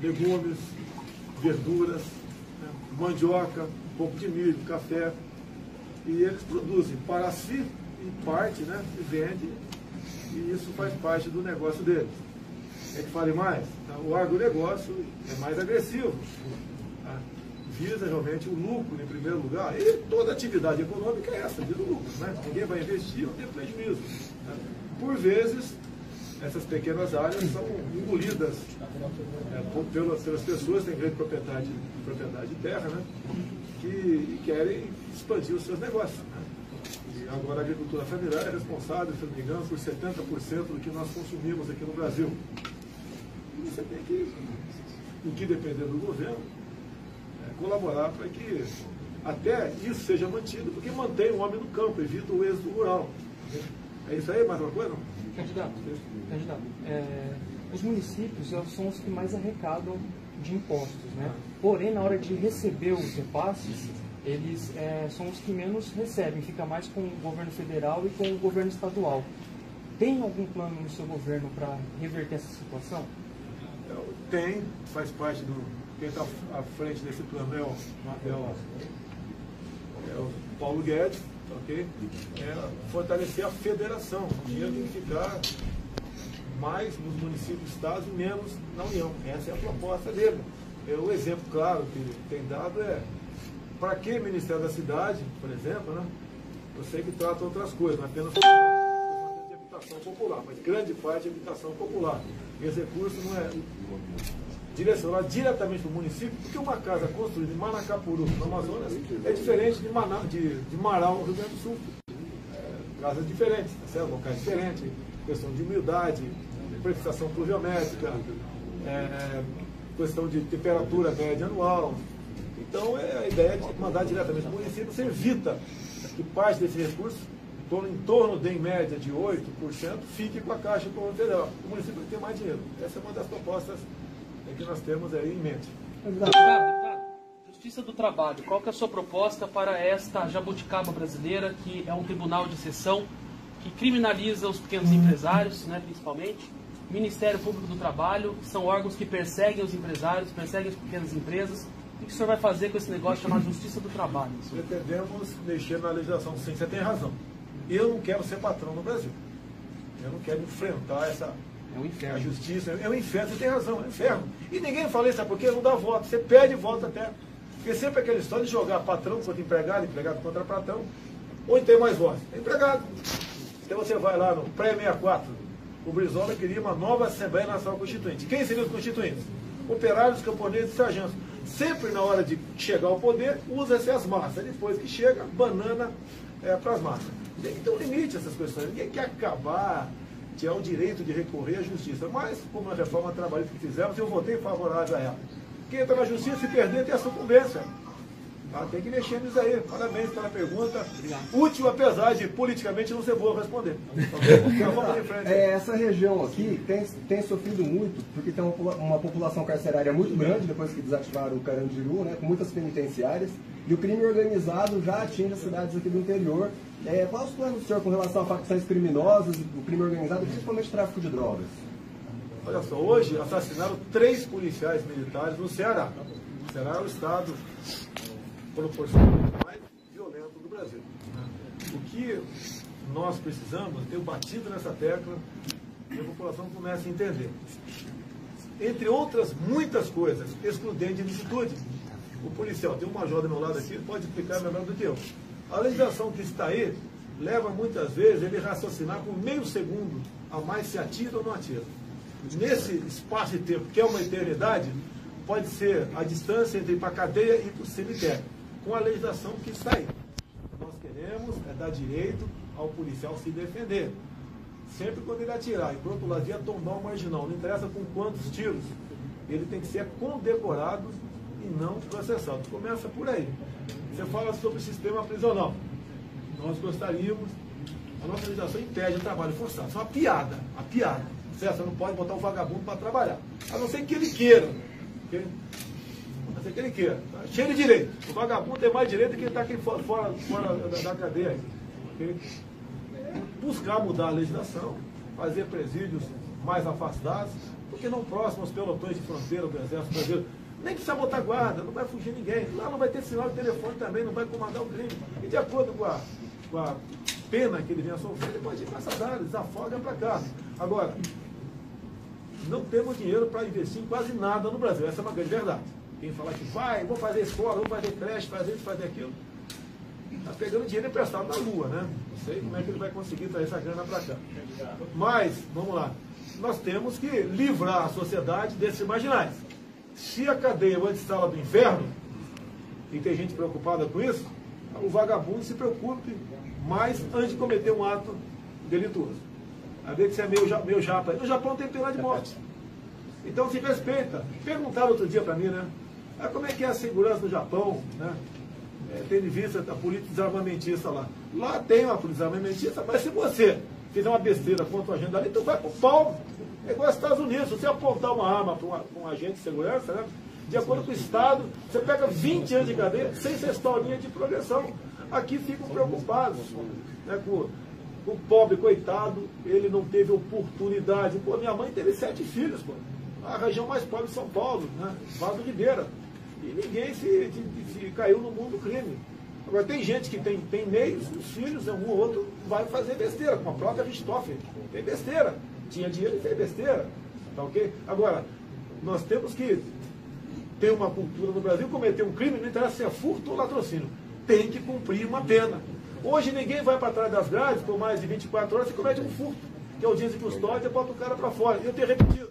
legumes, verduras, né, mandioca, um pouco de milho, café. E eles produzem para si e parte, né, e vende, e isso faz parte do negócio deles. É que fale mais, tá? O agronegócio é mais agressivo, tá? Visa realmente o lucro em primeiro lugar, e toda atividade econômica é essa, visa o lucro, né? Ninguém vai investir ou ter prejuízo. Tá? Por vezes, essas pequenas áreas são engolidas pelas pessoas que têm grande propriedade de terra, né? Que querem expandir os seus negócios. Né? E agora a agricultura familiar é responsável, se não me engano, por 70% do que nós consumimos aqui no Brasil. E você tem que, em que depender do governo, colaborar para que até isso seja mantido, porque mantém o homem no campo, evita o êxodo rural. É isso aí, mais uma coisa? Candidato, os municípios são os que mais arrecadam de impostos, né? Porém, na hora de receber os repasses, eles são os que menos recebem, fica mais com o governo federal e com o governo estadual. Tem algum plano no seu governo para reverter essa situação? Tem, faz parte do... Quem está à frente desse plano é o Paulo Guedes, ok? Fortalecer a federação. O dinheiro tem que ficar mais nos municípios, estados e menos na União. Essa é a proposta dele. O exemplo claro que tem dado é para que o Ministério da Cidade, por exemplo, né? Eu sei que trata outras coisas, não apenas de habitação popular, mas grande parte de habitação popular. E esse recurso não é direcionado diretamente para o município, porque uma casa construída em Manacapuru, no Amazonas, é diferente de Marau, no Rio Grande do Sul. Casas diferentes, tá certo? Locais diferentes, questão de humildade, precipitação pluviométrica, questão de temperatura média anual. Então, a ideia de mandar diretamente para o município, você evita que parte desse recurso, em torno de, em média, de 8%, fique com a Caixa Econômica Federal. O município tem que ter mais dinheiro. Essa é uma das propostas que nós temos aí em mente. Deputado, Justiça do Trabalho, qual que é a sua proposta para esta jabuticaba brasileira, que é um tribunal de exceção, que criminaliza os pequenos empresários, né, principalmente? Ministério Público do Trabalho, são órgãos que perseguem os empresários, perseguem as pequenas empresas. O que o senhor vai fazer com esse negócio chamado Justiça do Trabalho? Pretendemos mexer na legislação, sim, você tem razão. Eu não quero ser patrão no Brasil. Eu não quero enfrentar essa... É um inferno. A justiça é um inferno, você tem razão, é um inferno. E ninguém fala isso, sabe por quê? Não dá voto, você perde voto até. Porque sempre aquela história de jogar patrão contra empregado, empregado contra patrão, onde tem mais votos? É empregado. Então você vai lá no pré-64, o Brizola queria uma nova Assembleia Nacional Constituinte. Quem seriam os constituintes? Operários, camponeses e sargentos. Sempre na hora de chegar ao poder, usa-se as massas. Depois que chega, banana para as massas. Tem que ter um limite a essas questões. Ninguém quer acabar, tirar o direito de recorrer à justiça. Mas, como na reforma trabalhista que fizemos, eu votei favorável a ela. Quem entra na justiça, se perder, tem a sucumbência. Tem que mexer nisso aí. Parabéns pela pergunta. Útil, apesar de politicamente não ser boa responder. Essa região aqui tem sofrido muito, porque tem uma população carcerária muito grande, depois que desativaram o Carandiru, né, com muitas penitenciárias, e o crime organizado já atinge as cidades aqui do interior. Qual os planos do senhor com relação a facções criminosas, o crime organizado, principalmente o tráfico de drogas? Olha só, hoje assassinaram 3 policiais militares no Ceará. O Ceará é o estado proporcionalmente mais violento do Brasil. O que nós precisamos, eu batido nessa tecla, e a população começa a entender. Entre outras muitas coisas, excludente de ilicitude. O policial, tem um major do meu lado aqui, pode explicar melhor do que eu. A legislação que está aí leva muitas vezes ele raciocinar por meio segundo a mais se atira ou não atira. Nesse espaço de tempo, que é uma eternidade, pode ser a distância entre ir para a cadeia e para o cemitério, com a legislação que está aí. Nós queremos dar direito ao policial se defender. Sempre quando ele atirar, e por outro lado, ia tombar o marginal, não interessa com quantos tiros, ele tem que ser condecorado e não processado. Começa por aí. Você fala sobre o sistema prisional. Nós gostaríamos, a nossa legislação impede o trabalho forçado. Isso é uma piada, Certo? Você não pode botar um vagabundo para trabalhar. A não ser que ele queira. Okay? A não ser que ele queira. Tá? Cheio de direito. O vagabundo tem mais direito que quem está aqui fora da cadeia. Okay? Buscar mudar a legislação, fazer presídios mais afastados, Por que não próximo aos pelotões de fronteira do Exército Brasileiro? Nem precisa botar guarda, não vai fugir ninguém. Lá não vai ter sinal de telefone também, não vai comandar o crime. E de acordo com a pena que ele venha sofrer, ele pode ir para essas áreas, desafoga para cá. Agora, não temos dinheiro para investir em quase nada no Brasil. Essa é uma grande verdade. Quem falar que vou fazer escola, vou fazer creche, fazer isso, fazer aquilo, está pegando dinheiro emprestado na lua, né? Não sei como é que ele vai conseguir trazer essa grana para cá. Mas, vamos lá, nós temos que livrar a sociedade desses marginais. Se a cadeia é uma antessala do inferno, e tem gente preocupada com isso, o vagabundo se preocupe mais antes de cometer um ato delituoso. A ver que você é meio japa. No Japão tem pena de morte. Então se respeita. Perguntaram outro dia para mim, né? Como é que é a segurança no Japão, né? Tendo em vista a política desarmamentista lá. Lá tem uma política desarmamentista, mas se você fizer uma besteira contra o agente ali, tu vai pro pau. É igual aos Estados Unidos. Se você apontar uma arma para um agente de segurança, né? De acordo com o Estado, você pega 20 anos de cadeia sem ser historinha de progressão. Aqui ficam preocupados, né, com o pobre, coitado, ele não teve oportunidade. Pô, minha mãe teve 7 filhos, pô. A região mais pobre de São Paulo, né? Vaz do Ribeira. E ninguém se caiu no mundo do crime. Agora, tem gente que tem meios, os filhos, um ou outro, vai fazer besteira, como a própria Richthofen. Tem besteira. Tinha dinheiro e fez besteira. Tá ok? Agora, nós temos que ter uma cultura no Brasil, cometer um crime, não interessa se é furto ou latrocínio. Tem que cumprir uma pena. Hoje ninguém vai para trás das grades por mais de 24 horas e comete um furto, que é o dia de custódia e bota o cara para fora. E eu tenho repetido.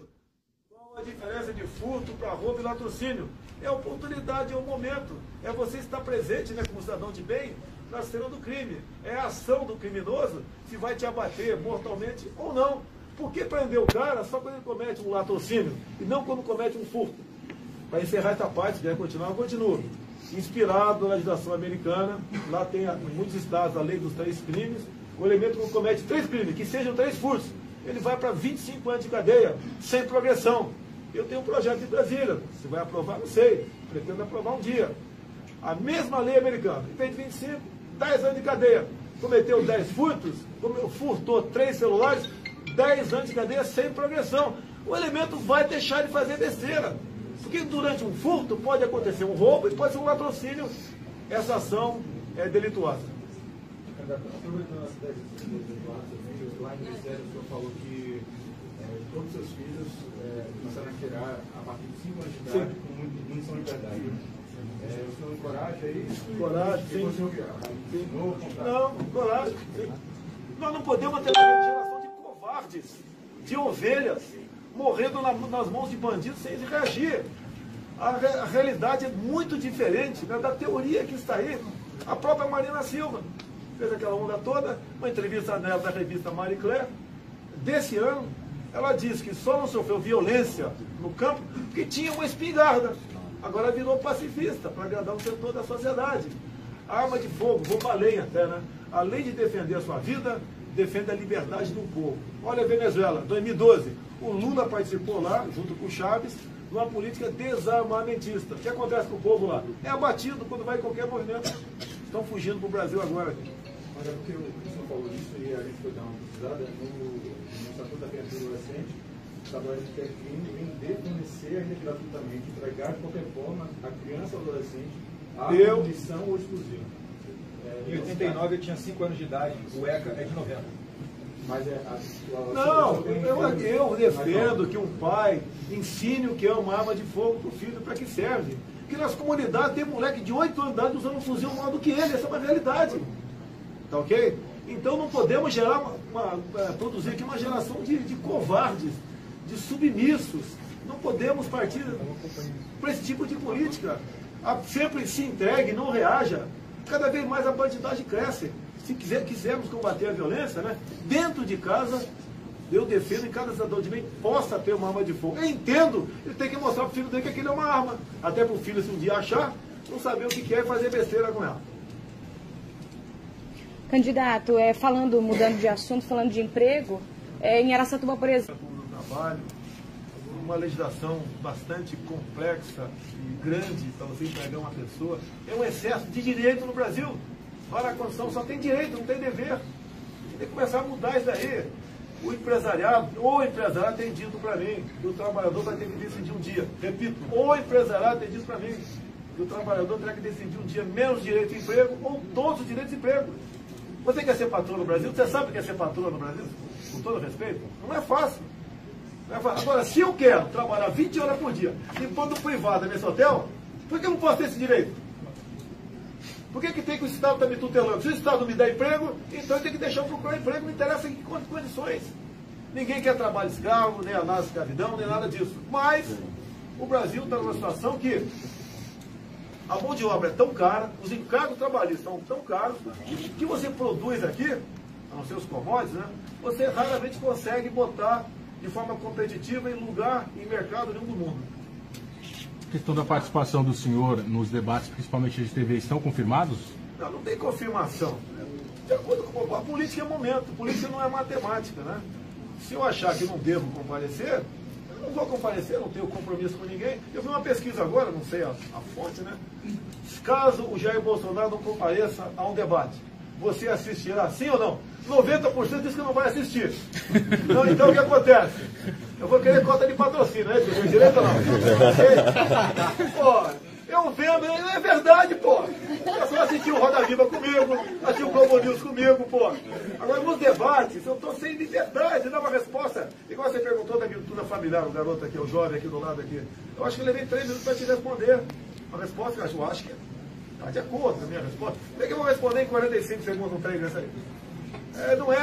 Qual a diferença de furto para roubo e latrocínio? É a oportunidade, é o momento. É você estar presente, né, como cidadão de bem na cena do crime. É a ação do criminoso se vai te abater mortalmente ou não. Por que prender o cara só quando ele comete um latrocínio e não quando comete um furto? Para encerrar essa parte, quer continuar, eu continuo. Inspirado na legislação americana, lá tem em muitos estados a lei dos 3 crimes, o elemento que comete 3 crimes, que sejam 3 furtos, ele vai para 25 anos de cadeia, sem progressão. Eu tenho um projeto de Brasília, se vai aprovar, não sei, pretendo aprovar um dia. A mesma lei americana, em vez de 25, 10 anos de cadeia. Cometeu 10 furtos, furtou 3 celulares, 10 anos de cadeia sem progressão. O elemento vai deixar de fazer besteira. Porque durante um furto pode acontecer um roubo e pode ser um latrocínio. Essa ação é delituosa. Aproveitando as teses delituosas, lá em Ministério o senhor falou que todos os seus filhos começaram a tirar a partir de 5 anos de idade com munição de verdade. O senhor encoraja isso? Coragem, sim. Sim. Não, coragem, sim. Nós não podemos ter uma geração de covardes, de ovelhas, morrendo nas mãos de bandidos sem reagir. A realidade é muito diferente, né, da teoria que está aí. A própria Marina Silva fez aquela onda toda, uma entrevista nela da revista Marie Claire, desse ano. Ela disse que só não sofreu violência no campo porque tinha uma espingarda. Agora virou pacifista, para agradar um setor da sociedade. A arma de fogo, bomba-lenha até, né? Além de defender a sua vida, defende a liberdade do povo. Olha a Venezuela, 2012. O Lula participou lá, junto com o Chaves, numa política desarmamentista. O que acontece com o povo lá? É abatido quando vai em qualquer movimento. Estão fugindo para o Brasil agora. Mas é porque o senhor falou disso e a gente foi dar uma pesquisada no Estatuto da Criança e do Adolescente, estabelece que é crime vender, fornecer gratuitamente, entregar de qualquer forma a criança ou adolescente a munição ou explosivo. Em 89 eu tinha 5 anos de idade, o ECA é de 90. Mas não, eu defendo que um pai ensine o que é uma arma de fogo para o filho, para que serve. Porque nas comunidades tem moleque de 8 anos de idade usando um fuzil maior do que ele, essa é uma realidade. Tá ok? Então não podemos gerar produzir aqui uma geração de covardes, de submissos. Não podemos partir para esse tipo de política. Sempre se entregue, não reaja. Cada vez mais a bandidagem cresce. Se quisermos combater a violência, né, dentro de casa, eu defendo que cada cidadão de bem possa ter uma arma de fogo. Eu entendo, ele tem que mostrar para o filho dele que aquilo é uma arma. Até para o filho, se um dia achar, não saber o que é e fazer besteira com ela. Candidato, mudando de assunto, falando de emprego, em Araçatuba, por exemplo. Trabalho, uma legislação bastante complexa e grande para você empregar uma pessoa. É um excesso de direito no Brasil. Olha, a Constituição só tem direito, não tem dever. Tem que começar a mudar isso daí. O empresariado tem dito para mim que o trabalhador vai ter que decidir um dia. Repito, o empresariado tem dito para mim que o trabalhador terá que decidir um dia menos direito de emprego ou todos os direitos de emprego. Você quer ser patrão no Brasil? Você sabe o que é ser patrão no Brasil? Com todo respeito? Não é fácil. Não é fácil. Agora, se eu quero trabalhar 20 horas por dia e pôr no privado nesse hotel, por que eu não posso ter esse direito? Por que tem que o Estado estar me tutelando? Se o Estado me dá emprego, então eu tenho que deixar eu procurar emprego, não interessa em que condições. Ninguém quer trabalho escravo, nem a escravidão, nem nada disso. Mas o Brasil está numa situação que a mão de obra é tão cara, os encargos trabalhistas são tão caros, que você produz aqui, a não ser os commodities, né, você raramente consegue botar de forma competitiva em lugar, em mercado nenhum do mundo. A questão da participação do senhor nos debates, principalmente de TV, estão confirmados? Não tem confirmação. De acordo com a política é momento, política não é matemática, né? Se eu achar que não devo comparecer, eu não vou comparecer, não tenho compromisso com ninguém. Eu vi uma pesquisa agora, não sei a fonte, né? Caso o Jair Bolsonaro não compareça a um debate, você assistirá, sim ou não? 90% diz que não vai assistir. Então o que acontece? Eu vou querer cota de patrocínio, né? Tem direito ou não? Pô, eu vendo, é verdade, pô. Eu só assisti o Roda Viva comigo, assisti o Globo News comigo, pô. Agora, nos debates, eu estou sem liberdade de dar uma resposta. Igual você perguntou da agricultura familiar, o garoto aqui, o jovem aqui do lado aqui. Eu acho que eu levei 3 minutos para te responder. Uma resposta que eu acho que está de acordo com a minha resposta. Como é que eu vou responder em 45 segundos um trem dessa aí? Não é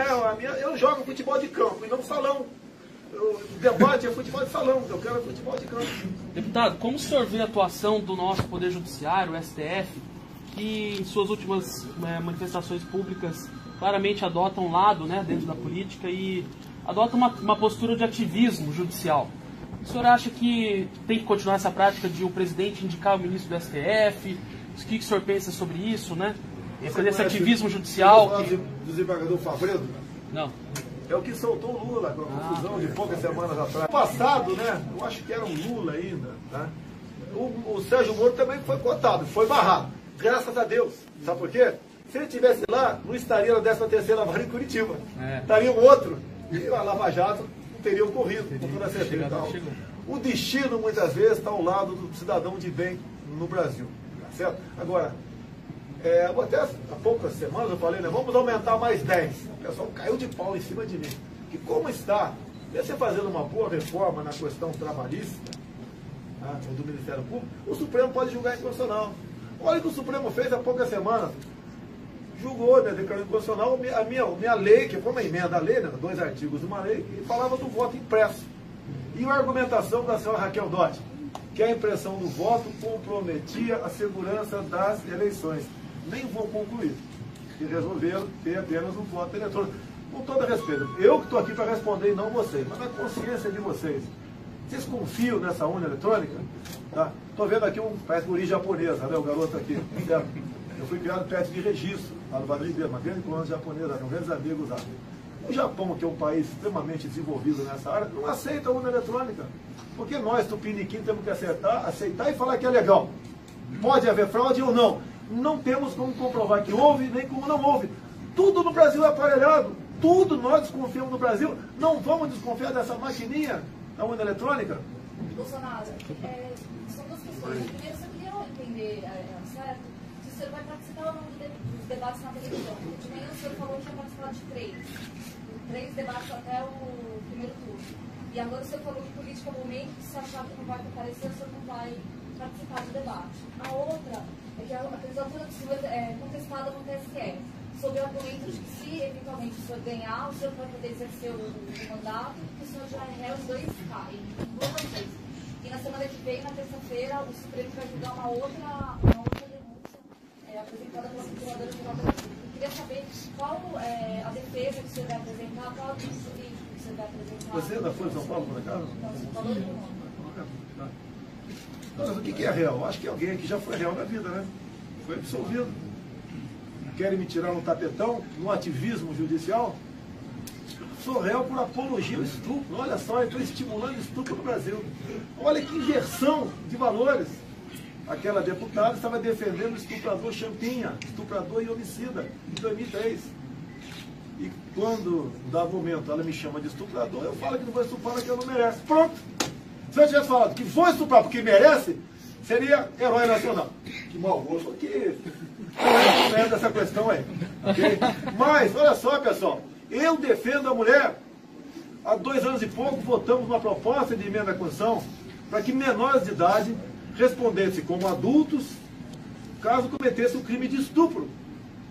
a minha. Eu jogo futebol de campo e não salão. O debate é futebol de salão, eu quero futebol de campo. Deputado, como o senhor vê a atuação do nosso Poder Judiciário, o STF, que em suas últimas manifestações públicas claramente adota um lado, né, dentro da política e adota uma postura de ativismo judicial? O senhor acha que tem que continuar essa prática de o presidente indicar o ministro do STF? O que o senhor pensa sobre isso, né? Esse ativismo judicial. Do desembargador Favredo? Não. É o que soltou o Lula com a confusão de poucas semanas atrás. Passado, né? Eu acho que era um Lula ainda. Tá? O Sérgio Moro também foi cotado, foi barrado. Graças a Deus. Sabe por quê? Se ele estivesse lá, não estaria na 13ª Vara em Curitiba. Estaria um outro. E a Lava Jato não teria ocorrido, com toda certeza. O destino, muitas vezes, está ao lado do cidadão de bem no Brasil. Tá certo? Agora, até há poucas semanas eu falei, né, vamos aumentar mais 10. O pessoal caiu de pau em cima de mim. E como está, você fazendo uma boa reforma na questão trabalhista, né, do Ministério Público, o Supremo pode julgar inconstitucional. Olha o que o Supremo fez há poucas semanas. Julgou, né, declarou inconstitucional a minha lei, que foi uma emenda à lei, né, 2 artigos de uma lei, que falava do voto impresso. E a argumentação da senhora Raquel Dodge, que a impressão do voto comprometia a segurança das eleições. Nem vou concluir. E resolveram ter apenas um voto eletrônico. Com todo respeito, eu que estou aqui para responder e não vocês, mas na consciência de vocês. Vocês confiam nessa urna eletrônica? Estou vendo aqui parece de origem japonesa, né, o garoto aqui. Certo? Eu fui criado perto de Registro, lá no Vale do Ribeiro, uma grande colônia japonesa, com grandes amigos lá. O Japão, que é um país extremamente desenvolvido nessa área, não aceita a urna eletrônica. Porque nós, tupiniquim, temos que aceitar e falar que é legal. Pode haver fraude ou não. Não temos como comprovar que houve, nem como não houve. Tudo no Brasil é aparelhado. Tudo nós desconfiamos no Brasil. Não vamos desconfiar dessa maquininha da urna eletrônica? Bolsonaro, são 2 questões. Primeiro, eu queria entender, certo, se o senhor vai participar ou não dos debates na televisão. De manhã o senhor falou que ia participar de 3 debates até o primeiro turno. E agora o senhor falou de política ao momento, que se achar que não vai comparecer, o senhor não vai participar do debate. A outra é que a candidatura do senhor é contestada no TSE, sob o argumento de que se eventualmente o senhor ganhar, o senhor vai poder exercer o mandato, porque o senhor já é réu em 2 vezes. E na semana que vem, na terça-feira, o Supremo vai julgar uma outra denúncia apresentada pela Procuradora-Geral da República. Eu queria saber qual a defesa que o senhor vai apresentar, qual a justiça jurídica que o senhor vai apresentar. Você ainda foi de São Paulo, por acaso? Não, São Paulo não. Mas o que é réu? Acho que é alguém que já foi réu na vida, né? Foi absolvido. Querem me tirar no tapetão, no ativismo judicial? Sou réu por apologia ao estupro. Olha só, eu estou estimulando estupro no Brasil. Olha que inversão de valores. Aquela deputada estava defendendo o estuprador Champinha, estuprador e homicida, em 2003. e quando dá momento ela me chama de estuprador, eu falo que não vou estuprar porque eu não merece. Pronto! Se eu tivesse falado que vou estuprar porque merece, seria herói nacional. Que mau gosto, que não é dessa questão aí. Okay? Mas, olha só, pessoal, eu defendo a mulher. Há 2 anos e pouco votamos uma proposta de emenda à Constituição para que menores de idade respondessem como adultos caso cometesse o crime de estupro.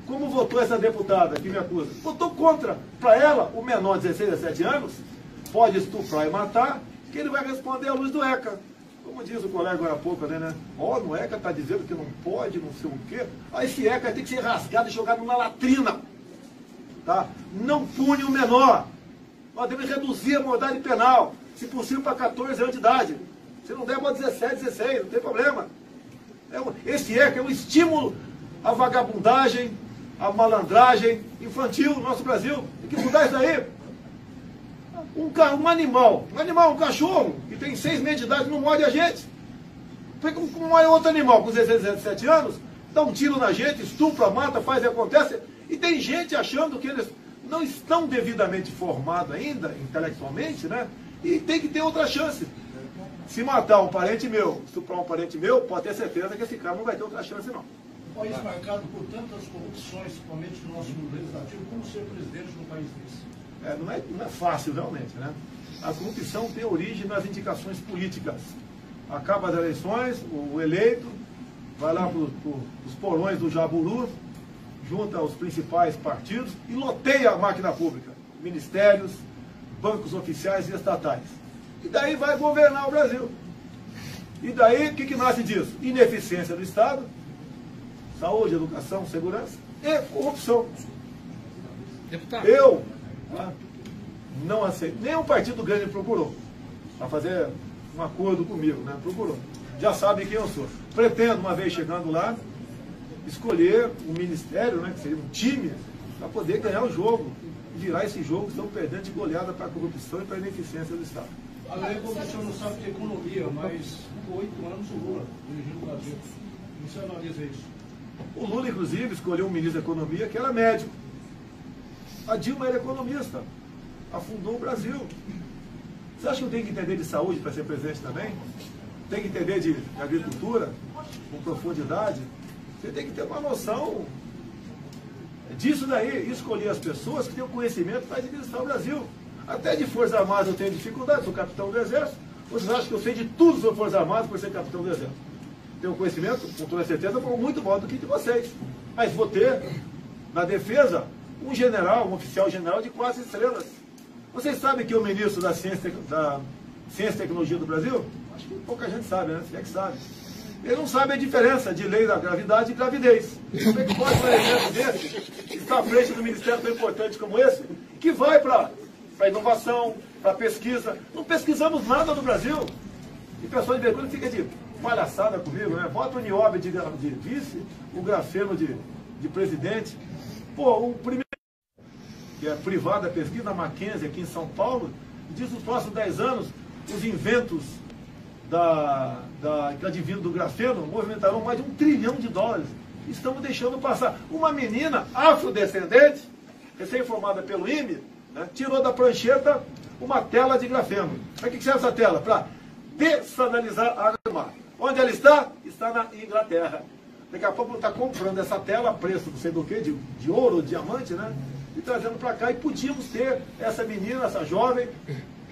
Como votou essa deputada que me acusa? Votou contra. Para ela, o menor de 16 a 17 anos pode estuprar e matar, que ele vai responder à luz do ECA. Como diz o colega agora há pouco, né? Ó, no ECA está dizendo que não pode, não sei o quê. Aí esse ECA tem que ser rasgado e jogado na latrina. Tá? Não pune o menor. Nós devemos reduzir a modalidade penal, se possível para 14 anos de idade. Se não der para 17, 16, não tem problema. Esse ECA é um estímulo à vagabundagem, à malandragem infantil no nosso Brasil. Tem que mudar isso daí. Um animal, um cachorro, que tem 6 meses de idade, não morde a gente. Como morde outro animal com 16, 17 anos, dá um tiro na gente, estupra, mata, faz e acontece. E tem gente achando que eles não estão devidamente formados ainda, intelectualmente, né? E tem que ter outra chance. Se matar um parente meu, estuprar um parente meu, pode ter certeza que esse cara não vai ter outra chance, não. Um país marcado por tantas corrupções, principalmente no nosso legislativo, como ser presidente de um país desse? Não é fácil, realmente, né? A corrupção tem origem nas indicações políticas. Acaba as eleições, o eleito vai lá para os porões do Jaburu, junta os principais partidos e loteia a máquina pública, ministérios, bancos oficiais e estatais. E daí vai governar o Brasil. E daí, o que nasce disso? Ineficiência do Estado, saúde, educação, segurança e corrupção. Deputado. Eu não aceito. Nenhum partido grande procurou para fazer um acordo comigo, né? Procurou. Já sabe quem eu sou. Pretendo, uma vez chegando lá, escolher um ministério, né, que seria um time, para poder ganhar o jogo. E virar esse jogo, estão perdendo de goleada para a corrupção e para a ineficiência do Estado. A lei como o senhor não sabe de economia, mas por 8 anos o Lula dirigiu o Brasil. Como você analisa isso? O Lula, inclusive, escolheu um ministro da Economia que era médico. A Dilma era economista. Afundou o Brasil. Você acha que eu tenho que entender de saúde para ser presidente também? Tem que entender de agricultura com profundidade? Você tem que ter uma noção disso daí. Escolher as pessoas que têm o conhecimento para administrar o Brasil. Até de Forças Armadas eu tenho dificuldade, sou capitão do Exército. Vocês acham que eu sei de tudo sobre Forças Armadas por ser capitão do Exército? Tenho conhecimento, com toda certeza, muito maior do que de vocês. Mas vou ter, na defesa, um general, um oficial general de 4 estrelas. Vocês sabem que o ministro da Ciência e Tecnologia do Brasil? Acho que pouca gente sabe, né? Se é que sabe. Ele não sabe a diferença de lei da gravidade e gravidez. Como é que pode um elemento desse estar à frente do ministério tão importante como esse, que vai para inovação, para pesquisa? Não pesquisamos nada no Brasil. E pessoal de vergonha fica de palhaçada comigo, né? Bota o Nióbio de vice, o Grafeno de presidente. Pô, o primeiro, que é privada a pesquisa, da Mackenzie, aqui em São Paulo, diz que nos próximos 10 anos, os inventos que advindo do grafeno movimentarão mais de $1 trilhão. Estamos deixando passar. Uma menina afrodescendente, recém-formada pelo IME, né, tirou da prancheta uma tela de grafeno. Para que serve essa tela? Para dessanalizar a água do mar. Onde ela está? Está na Inglaterra. Daqui a pouco está comprando essa tela a preço não sei do que, de ouro, diamante, né? E trazendo para cá. E podíamos ter essa menina, essa jovem,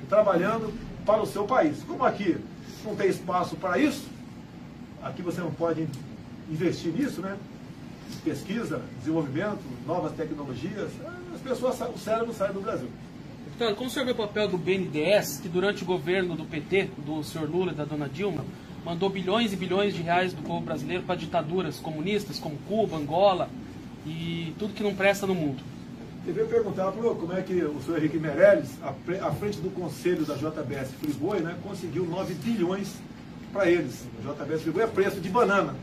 trabalhando para o seu país. Como aqui não tem espaço para isso, aqui você não pode investir nisso, né? Pesquisa, desenvolvimento, novas tecnologias, as pessoas, o cérebro sai do Brasil. Deputado, como o senhor vê o papel do BNDES, que durante o governo do PT, do senhor Lula e da dona Dilma, mandou bilhões e bilhões de reais do povo brasileiro para ditaduras comunistas como Cuba, Angola e tudo que não presta no mundo? Eu veio perguntar como é que o senhor Henrique Meirelles, à frente do conselho da JBS Friboi, né, conseguiu 9 bilhões para eles. A JBS Friboi é preço de banana,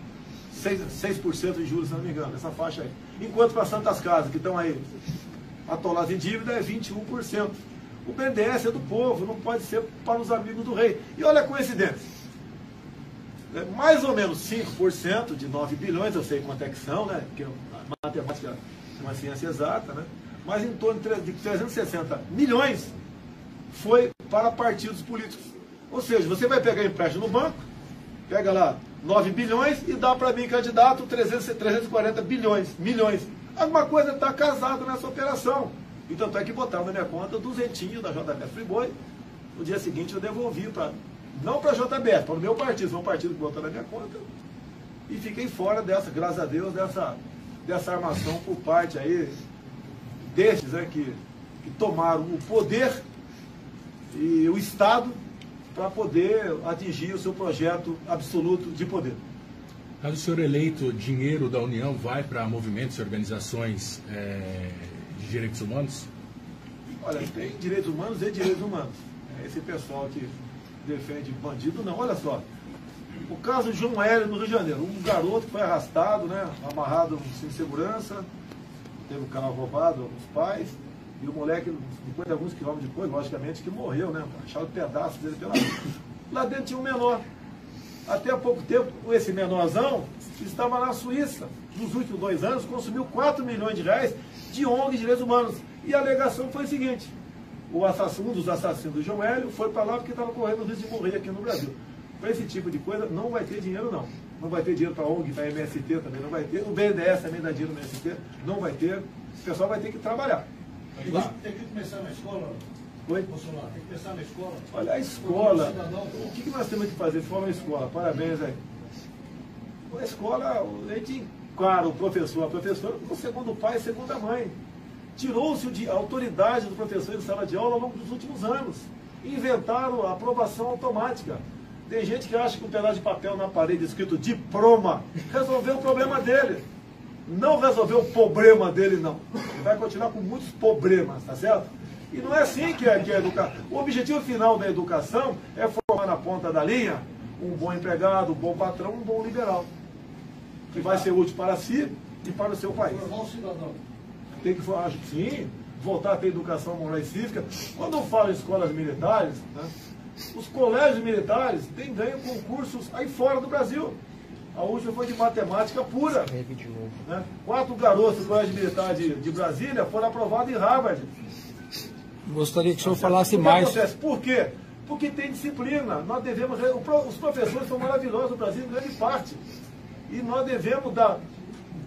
6% de juros, se não me engano, essa faixa aí. Enquanto para Santas Casas, que estão aí atoladas em dívida, é 21%. O BNDES é do povo, não pode ser para os amigos do rei. E olha a coincidência. Mais ou menos 5% de 9 bilhões, eu sei quanto é que são, né? Porque a matemática é uma ciência exata, né? mas em torno de 360 milhões foi para partidos políticos. Ou seja, você vai pegar empréstimo no banco, pega lá 9 bilhões e dá para mim, candidato, 340 milhões. Alguma coisa está casada nessa operação. E tanto é que botaram na minha conta 200 da JBS Friboi. No dia seguinte eu devolvi não para a JBS, para o meu partido. Foi um partido que botou na minha conta. E fiquei fora dessa, graças a Deus, dessa armação por parte aí desses, né, que tomaram o poder e o Estado para poder atingir o seu projeto absoluto de poder. Caso o senhor eleito, dinheiro da União vai para movimentos e organizações de direitos humanos? Olha, tem direitos humanos e direitos humanos. Esse pessoal que defende bandido, não. Olha só, o caso de João Hélio no Rio de Janeiro, um garoto que foi arrastado, né, amarrado sem segurança, teve o carro roubado, os pais, e o moleque, depois de alguns quilômetros depois, logicamente, que morreu, né? Acharam pedaços dele pela rua. Lá dentro tinha um menor. Até há pouco tempo, esse menorzão estava na Suíça. Nos últimos 2 anos, consumiu 4 milhões de reais de ONG de direitos humanos. E a alegação foi a seguinte: um dos assassinos do João Hélio foi para lá porque estava correndo o risco de morrer aqui no Brasil. Para esse tipo de coisa, não vai ter dinheiro, não. Não vai ter dinheiro para a ONG, para a MST também não vai ter. O BNDES também dá dinheiro no MST, não vai ter. O pessoal vai ter que trabalhar. Tem que começar na escola. Oi? Bolsonaro, tem que começar na escola. Olha, a escola, o que nós temos que fazer fora a escola? Parabéns aí. A escola, a gente encara o professor, a professora, como segundo pai e segunda mãe. Tirou-se a autoridade do professor em sala de aula ao longo dos últimos anos. Inventaram a aprovação automática. Tem gente que acha que um pedaço de papel na parede escrito diploma resolveu o problema dele. Não resolveu o problema dele, não. Ele vai continuar com muitos problemas, tá certo? E não é assim que é educar. O objetivo final da educação é formar na ponta da linha um bom empregado, um bom patrão, um bom liberal. Que vai ser útil para si e para o seu país. Formar um cidadão. Tem que, sim, voltar a ter educação moral e cívica. Quando eu falo em escolas militares, né, os colégios militares têm ganho concursos aí fora do Brasil. A última foi de matemática pura. Né? 4 garotos do Colégio Militar de Brasília foram aprovados em Harvard. Gostaria que o senhor falasse mais. Acontece? Por quê? Porque tem disciplina. Nós devemos. Os professores são maravilhosos no Brasil, em grande parte. E nós devemos dar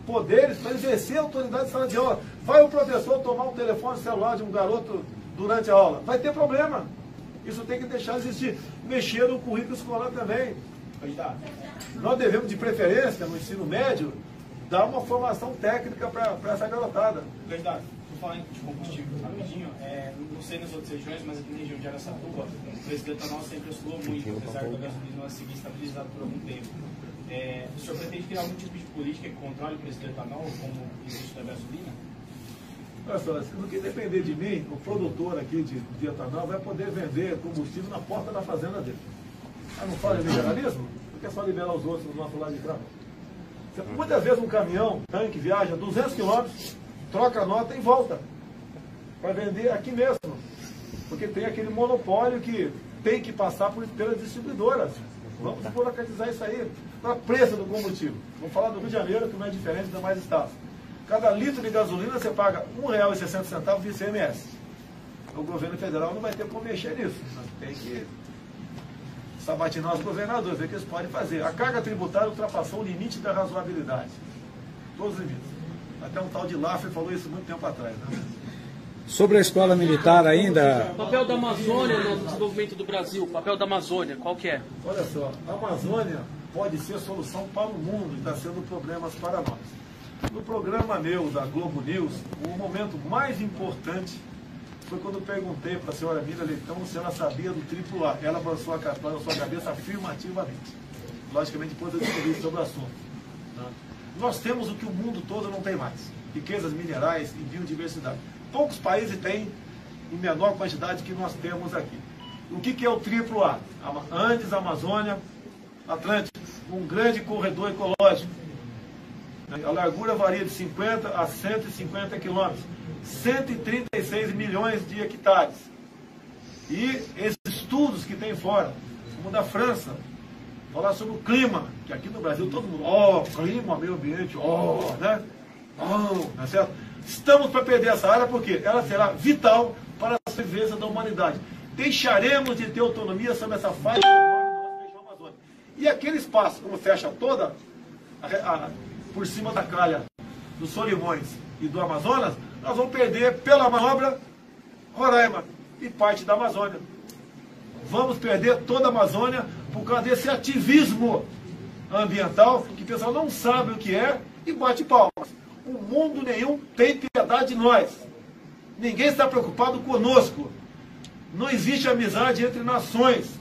poderes para exercer a autoridade de sala de aula. Vai o professor tomar um telefone celular de um garoto durante a aula? Vai ter problema. Isso tem que deixar de existir. Mexer no currículo escolar também. Nós devemos, de preferência, no ensino médio, dar uma formação técnica para essa garotada. Verdade. Vou falar de combustível rapidinho. Não sei nas outras regiões, mas aqui na região de Araçatuba, o preço do etanol sempre oscilou muito, apesar da gasolina seguir estabilizado por algum tempo. O senhor pretende criar algum tipo de política que controle o preço do etanol, como existe da gasolina? Olha só, no que depender de mim, o produtor aqui de etanol vai poder vender combustível na porta da fazenda dele. Não fala em liberalismo? Por que só liberar os outros do nosso lado de cá? Muitas vezes um caminhão, tanque, viaja 200 quilômetros, troca a nota e volta para vender aqui mesmo. Porque tem aquele monopólio que tem que passar pelas distribuidoras. Vamos burocratizar isso aí. Para preço do combustível. Vou falar do Rio de Janeiro, que não é diferente dos demais estados. Cada litro de gasolina você paga R$ 1,60 de ICMS. O governo federal não vai ter como mexer nisso. Tem que sabatinar os governadores, ver o que eles podem fazer. A carga tributária ultrapassou o limite da razoabilidade. Todos os limites. Até um tal de Laffer falou isso muito tempo atrás. Né? Sobre a escola militar ainda... O papel da Amazônia no desenvolvimento do Brasil, o papel da Amazônia, qual que é? Olha só, a Amazônia pode ser solução para o mundo e está sendo problemas para nós. No programa meu da Globo News, o momento mais importante foi quando eu perguntei para a senhora Miriam Leitão se ela sabia do AAA. Ela balançou a cabeça afirmativamente. Logicamente, depois eu descobri sobre o assunto. Nós temos o que o mundo todo não tem mais. Riquezas minerais e biodiversidade. Poucos países têm em menor quantidade que nós temos aqui. O que é o AAA? Andes, Amazônia, Atlântico. Um grande corredor ecológico. A largura varia de 50 a 150 quilômetros. 136 milhões de hectares. E esses estudos que tem fora, como da França, falar sobre o clima, que aqui no Brasil todo mundo, clima, meio ambiente, né? Não é certo? Estamos para perder essa área porque ela será vital para a sobrevivência da humanidade. Deixaremos de ter autonomia sobre essa faixa enorme do nosso região amazônica. E aquele espaço, como fecha toda por cima da calha dos Solimões e do Amazonas, nós vamos perder pela manobra Roraima e parte da Amazônia. Vamos perder toda a Amazônia por causa desse ativismo ambiental que o pessoal não sabe o que é e bate palmas. O mundo nenhum tem piedade de nós. Ninguém está preocupado conosco. Não existe amizade entre nações.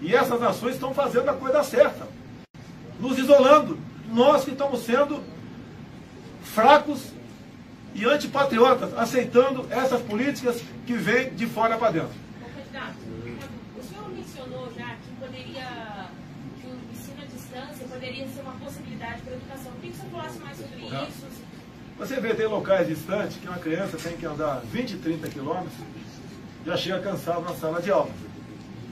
E essas nações estão fazendo a coisa certa, nos isolando. Nós que estamos sendo fracos e antipatriotas, aceitando essas políticas que vêm de fora para dentro. Candidato, o senhor mencionou já que o ensino à distância poderia ser uma possibilidade para a educação. Queria que você falasse mais sobre isso. Você vê, tem locais distantes que uma criança tem que andar 20, 30 quilômetros, já chega cansado na sala de aula.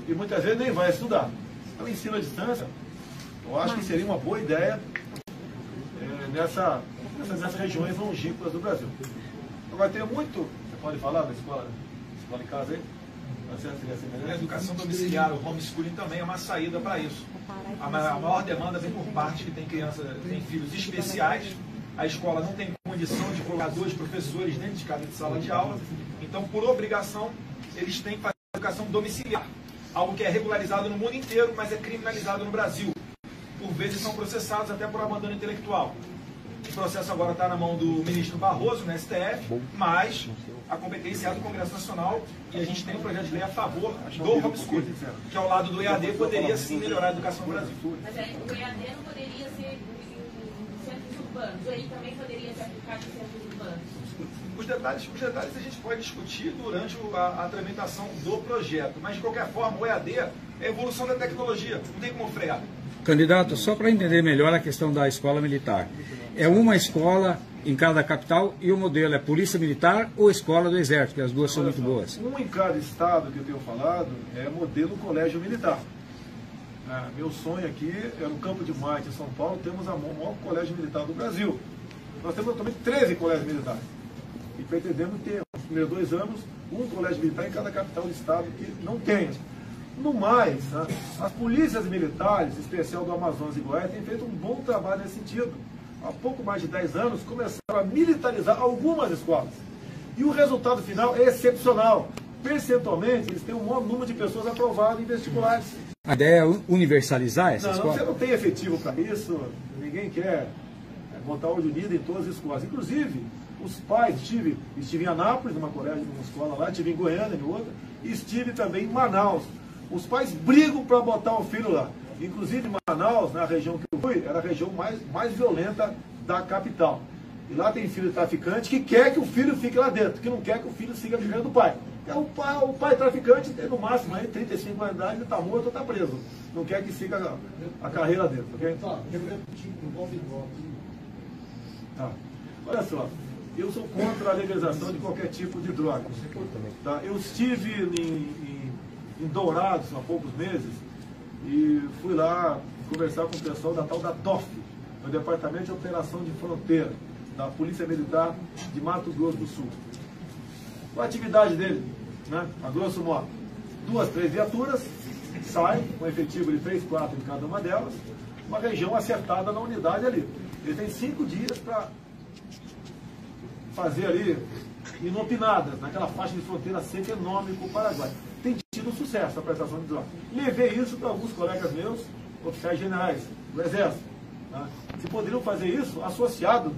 E muitas vezes nem vai estudar. Então, ensino à distância, eu acho que seria uma boa ideia nessas regiões longínquas do Brasil. Agora, tem muito... Você pode falar da escola em casa aí? A educação domiciliar, o homeschooling também é uma saída para isso. A maior demanda vem por parte que tem filhos especiais. A escola não tem condição de colocar 2 professores dentro de cada sala de aula. Então, por obrigação, eles têm que fazer educação domiciliar. Algo que é regularizado no mundo inteiro, mas é criminalizado no Brasil. Por vezes são processados até por abandono intelectual. O processo agora está na mão do ministro Barroso, no STF, mas a competência é do Congresso Nacional e a gente tem um projeto de lei a favor do homeschooling, que ao lado do EAD poderia sim melhorar a educação no Brasil. Mas aí, o EAD não poderia ser em centros urbanos, aí também poderia ser aplicado em centros urbanos? Os detalhes a gente pode discutir durante a tramitação do projeto, mas de qualquer forma o EAD é a evolução da tecnologia, não tem como frear. Candidato, só para entender melhor a questão da escola militar. É uma escola em cada capital e o modelo é Polícia Militar ou Escola do Exército, que as duas são muito boas? Um em cada estado que eu tenho falado é modelo Colégio Militar. Meu sonho aqui é no Campo de Marte, em São Paulo, temos o maior colégio militar do Brasil. Nós temos atualmente 13 colégios militares. E pretendemos ter, nos primeiros 2 anos, um colégio militar em cada capital do estado que não tenha. No mais, as polícias militares, em especial do Amazonas e Goiás, têm feito um bom trabalho nesse sentido. Há pouco mais de 10 anos, começaram a militarizar algumas escolas. E o resultado final é excepcional. Percentualmente, eles têm um maior número de pessoas aprovadas em vestibulares. A ideia é universalizar essa escola? Você não tem efetivo para isso. Ninguém quer botar olho unido em todas as escolas. Inclusive, os pais, estive em Anápolis, numa escola lá, estive em Goiânia, em outra, e estive também em Manaus. Os pais brigam para botar o filho lá. Inclusive, Manaus, na região que eu fui, era a região mais violenta da capital. E lá tem filho de traficante que quer que o filho fique lá dentro, que não quer que o filho siga vivendo do pai. O pai traficante tem no máximo aí 35 anos de idade, ele está morto ou está preso. Não quer que siga a carreira dentro, ok? Tá. Olha só, eu sou contra a legalização de qualquer tipo de droga. Tá? Eu estive em Dourados há poucos meses e fui lá conversar com o pessoal da tal da DOF, o Departamento de Operação de Fronteira, da Polícia Militar de Mato Grosso do Sul. Qual a atividade dele? A grosso modo, 2, 3 viaturas, saem com efetivo de 3, 4 em cada uma delas, uma região acertada na unidade ali. Ele tem 5 dias para fazer ali inopinadas, naquela faixa de fronteira seca enorme com o Paraguai. Tem tido sucesso a prestação de droga. Levei isso para alguns colegas meus, oficiais generais do Exército. Tá? Se poderiam fazer isso associado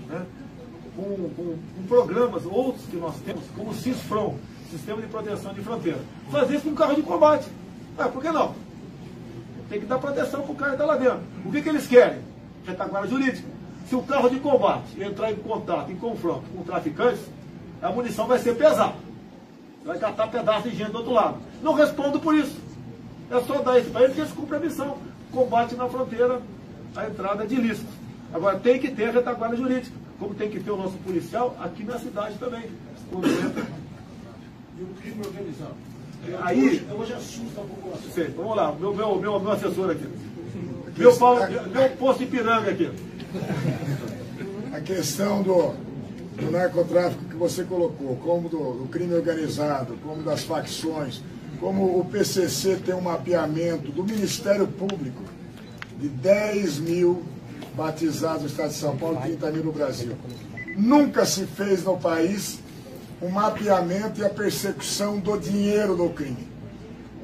com programas, outros que nós temos, como o CISFRON, Sistema de Proteção de Fronteira. Fazer isso com carro de combate. Por que não? Tem que dar proteção para o cara que está lá dentro. O que eles querem? Retaguarda jurídica. Se o carro de combate entrar em contato, em confronto com traficantes, a munição vai ser pesada. Vai catar pedaços de gente do outro lado. Não respondo por isso. É só dar isso para eles que eles cumprem a missão. Combate na fronteira, a entrada de ilícitos. Agora tem que ter a retaguarda jurídica, como tem que ter o nosso policial aqui na cidade também. E o crime organizado? Aí, hoje assusta a população. Sei, vamos lá, meu assessor aqui. Meu posto Ipiranga aqui. A questão do narcotráfico que você colocou, como do crime organizado, como das facções, como o PCC tem um mapeamento do Ministério Público de 10 mil batizados no estado de São Paulo e 30 mil no Brasil. Nunca se fez no país o mapeamento e a persecução do dinheiro do crime.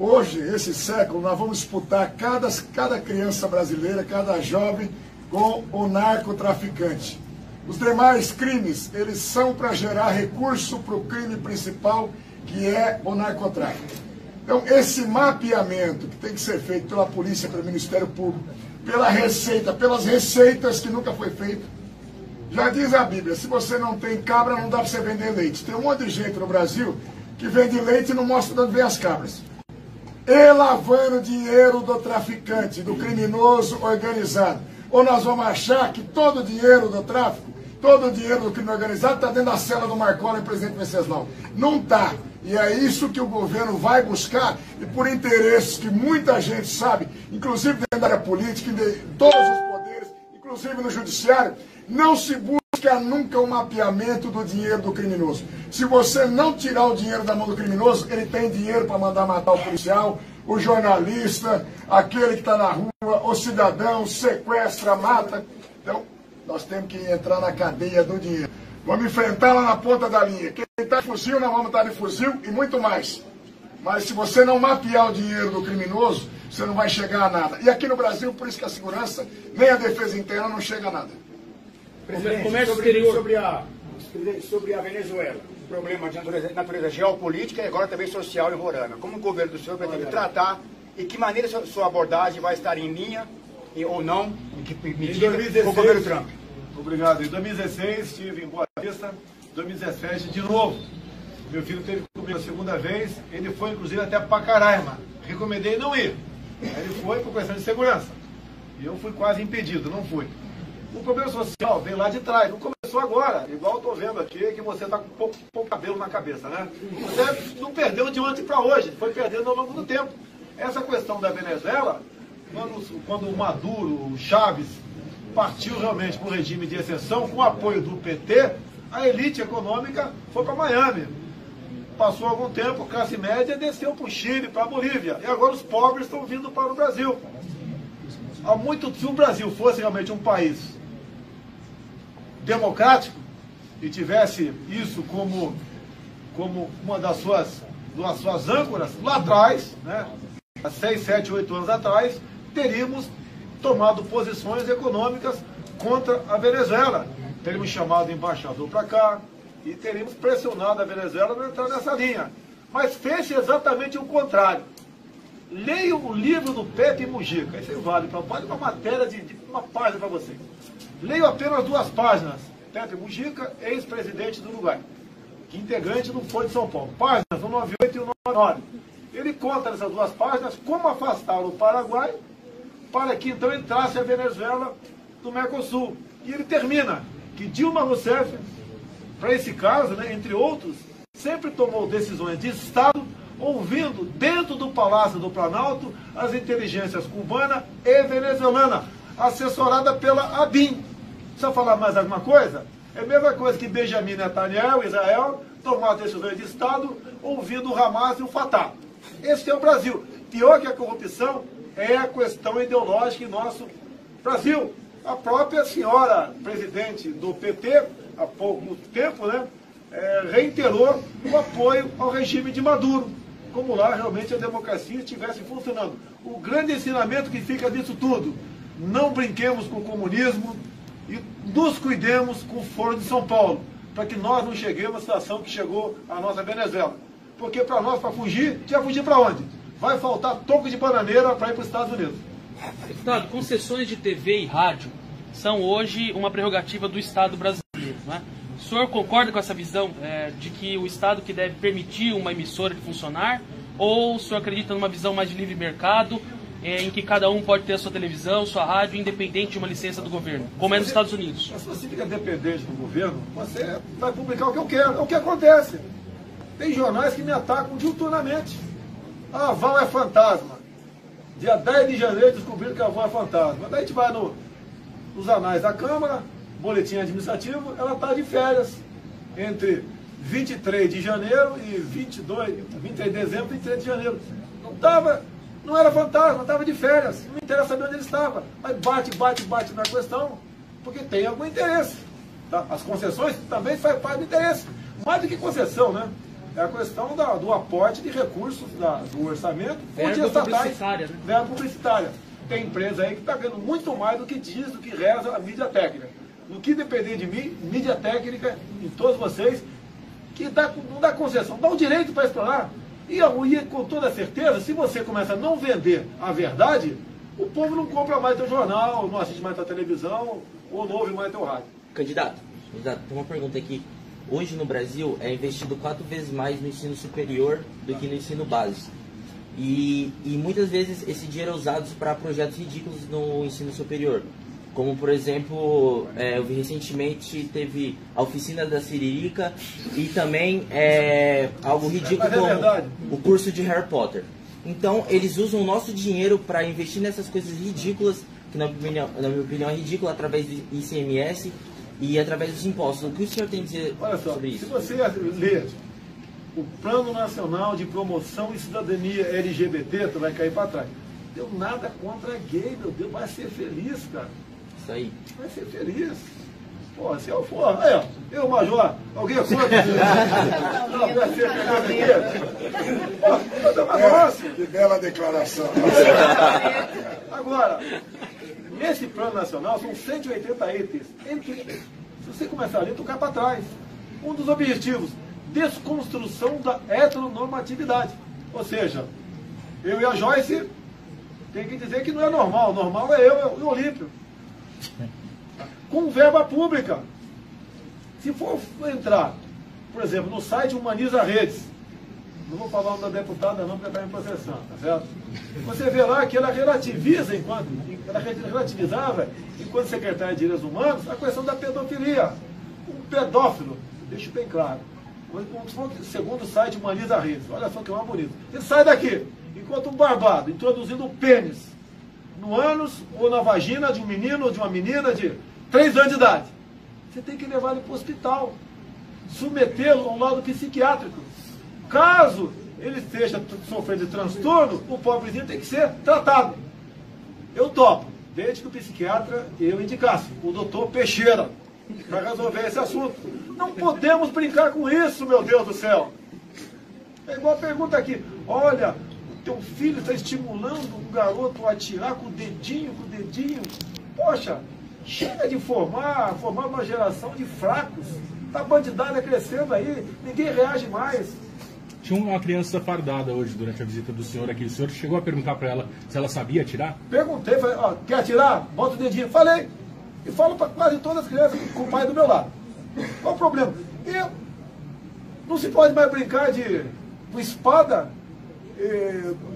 Hoje, esse século, nós vamos disputar cada criança brasileira, cada jovem com o narcotraficante. Os demais crimes, eles são para gerar recurso para o crime principal, que é o narcotráfico. Então, esse mapeamento que tem que ser feito pela polícia, pelo Ministério Público, pela Receita, pelas receitas que nunca foi feito. Já diz a Bíblia, se você não tem cabra, não dá para você vender leite. Tem um monte de gente no Brasil que vende leite e não mostra de onde vem as cabras. E lavando dinheiro do traficante, do criminoso organizado. Ou nós vamos achar que todo o dinheiro do tráfico, todo o dinheiro do crime organizado está dentro da cela do Marcola e presidente Venceslau. Não está. E é isso que o governo vai buscar, e por interesses que muita gente sabe, inclusive dentro da área política, em todos os poderes, inclusive no judiciário, não se busca nunca o mapeamento do dinheiro do criminoso. Se você não tirar o dinheiro da mão do criminoso, ele tem dinheiro para mandar matar o policial, o jornalista, aquele que está na rua, o cidadão, sequestra, mata. Então, nós temos que entrar na cadeia do dinheiro. Vamos enfrentar lá na ponta da linha. Quem está de fuzil, nós vamos estar de fuzil e muito mais. Mas se você não mapear o dinheiro do criminoso, você não vai chegar a nada. E aqui no Brasil, por isso que a segurança, nem a defesa interna não chega a nada. Presidente, sobre a Venezuela, um problema de natureza geopolítica e agora também social em Roraima. Como o governo do senhor pretende tratar e que maneira sua abordagem vai estar em linha ou não, em que medida com o governo Trump? Obrigado. Em 2016 estive em Boa Vista, em 2017 de novo. Meu filho teve comigo a segunda vez, ele foi inclusive até Pacaraima. Recomendei não ir. Ele foi por questão de segurança. E eu fui quase impedido, não fui. O problema social vem lá de trás, não começou agora, igual eu estou vendo aqui, que você está com pouco cabelo na cabeça, né? Você não perdeu de ontem para hoje, foi perdendo ao longo do tempo. Essa questão da Venezuela, quando o Maduro, o Chaves, partiu realmente para o regime de exceção, com o apoio do PT, a elite econômica foi para Miami. Passou algum tempo, classe média desceu para o Chile, para a Bolívia, e agora os pobres estão vindo para o Brasil. Se o Brasil fosse realmente um país democrático e tivesse isso como uma das suas âncoras, lá atrás, né, há 6, 7, 8 anos atrás, teríamos tomado posições econômicas contra a Venezuela. Teríamos chamado o embaixador para cá e teríamos pressionado a Venezuela para entrar nessa linha. Mas fez exatamente o contrário. Leia o livro do Pepe Mujica, isso vale para uma matéria de uma página para vocês. Leio apenas 2 páginas. Pepe Mujica, ex-presidente do Uruguai, que integrante do Foro de São Paulo. Páginas 198 e 199. Ele conta nessas 2 páginas como afastaram o Paraguai para que então entrasse a Venezuela do Mercosul. E ele termina que Dilma Rousseff, para esse caso, né, entre outros, sempre tomou decisões de Estado ouvindo dentro do Palácio do Planalto as inteligências cubana e venezuelana, assessorada pela ABIN. Precisa falar mais alguma coisa? É a mesma coisa que Benjamin Netanyahu, Israel, tomar decisões de Estado ouvindo o Hamas e o Fatah. Esse é o Brasil. Pior que a corrupção é a questão ideológica em nosso Brasil. A própria senhora presidente do PT, há pouco tempo, né, reiterou o apoio ao regime de Maduro, como lá realmente a democracia estivesse funcionando. O grande ensinamento que fica disso tudo: não brinquemos com o comunismo e nos cuidemos com o Foro de São Paulo, para que nós não cheguemos à situação que chegou a nossa Venezuela. Porque para nós, para fugir, tinha que fugir para onde? Vai faltar toco de bananeira para ir para os Estados Unidos. Deputado, concessões de TV e rádio são hoje uma prerrogativa do Estado brasileiro, né? O senhor concorda com essa visão de que o Estado que deve permitir uma emissora de funcionar, ou o senhor acredita numa visão mais de livre mercado, em que cada um pode ter a sua televisão, sua rádio, independente de uma licença do governo, como é nos Estados Unidos? Se você fica dependente do governo, você vai publicar o que eu quero. É o que acontece. Tem jornais que me atacam diuturnamente. A Val é fantasma. Dia 10 de janeiro descobriram que a Val é fantasma. Daí a gente vai nos anais da Câmara, boletim administrativo, ela está de férias. entre 23 de janeiro e 23 de dezembro e 23 de janeiro. Não era fantasma, estava de férias, não interessa saber onde ele estava. Mas bate na questão, porque tem algum interesse. Tá? As concessões também fazem parte do interesse. Mais do que concessão, né? É a questão do aporte de recursos do orçamento, verba publicitária, né? Verba publicitária. Tem empresa aí que está ganhando muito mais do que diz, do que reza a mídia técnica. No que depender de mim, mídia técnica, e todos vocês, que não dá concessão, dá o direito para explorar. E com toda certeza, se você começa a não vender a verdade, o povo não compra mais teu jornal, não assiste mais tua televisão, ou não ouve mais teu rádio. Candidato, tem uma pergunta aqui. Hoje no Brasil é investido 4 vezes mais no ensino superior do que no ensino básico. E muitas vezes esse dinheiro é usado para projetos ridículos no ensino superior. Como, por exemplo, eu vi recentemente teve a oficina da Siririca e também algo ridículo como o curso de Harry Potter. Então, eles usam o nosso dinheiro para investir nessas coisas ridículas, que na minha opinião é ridícula, através do ICMS e através dos impostos. O que o senhor tem a dizer sobre isso? Se você ler o Plano Nacional de Promoção e Cidadania LGBT, tu vai cair para trás. Deu nada contra gay, meu Deus, vai ser feliz, cara. Isso aí. Vai ser feliz. Pô, se eu for, aí ó, eu, Major, alguém é contra? Não, vai ser feliz. Pô, que bela declaração. Agora, nesse Plano Nacional são 180 itens. Se você começar ali, tu cai para trás. Um dos objetivos, desconstrução da heteronormatividade. Ou seja, eu e a Joyce tem que dizer que não é normal. Normal é eu e o Olímpio. Com verba pública. Se for entrar, por exemplo, no site Humaniza Redes, não vou falar o nome da deputada não, porque está em processão, tá certo? Você vê lá que ela relativiza, ela relativizava, enquanto secretária de Direitos Humanos, a questão da pedofilia. Um pedófilo, deixo bem claro, segundo o site Humaniza Redes, olha só que é mais bonito. Ele sai daqui, enquanto um barbado, introduzindo um pênis no ânus ou na vagina de um menino ou de uma menina de 3 anos de idade. Você tem que levar ele para o hospital, submetê-lo a um laudo psiquiátrico. Caso ele esteja sofrendo de transtorno, o pobrezinho tem que ser tratado. Eu topo, desde que o psiquiatra eu indicasse, o doutor Peixeira, para resolver esse assunto. Não podemos brincar com isso, meu Deus do céu. É igual a pergunta aqui, olha, teu filho está estimulando o garoto a atirar com o dedinho. Poxa, chega de formar uma geração de fracos. Está a bandidada crescendo aí, ninguém reage mais. Tinha uma criança fardada hoje durante a visita do senhor aqui. O senhor chegou a perguntar para ela se ela sabia atirar? Perguntei, falei, ó, quer atirar? Bota o dedinho. Falei. E falo para quase todas as crianças com o pai do meu lado. Qual o problema? Não se pode mais brincar com espada.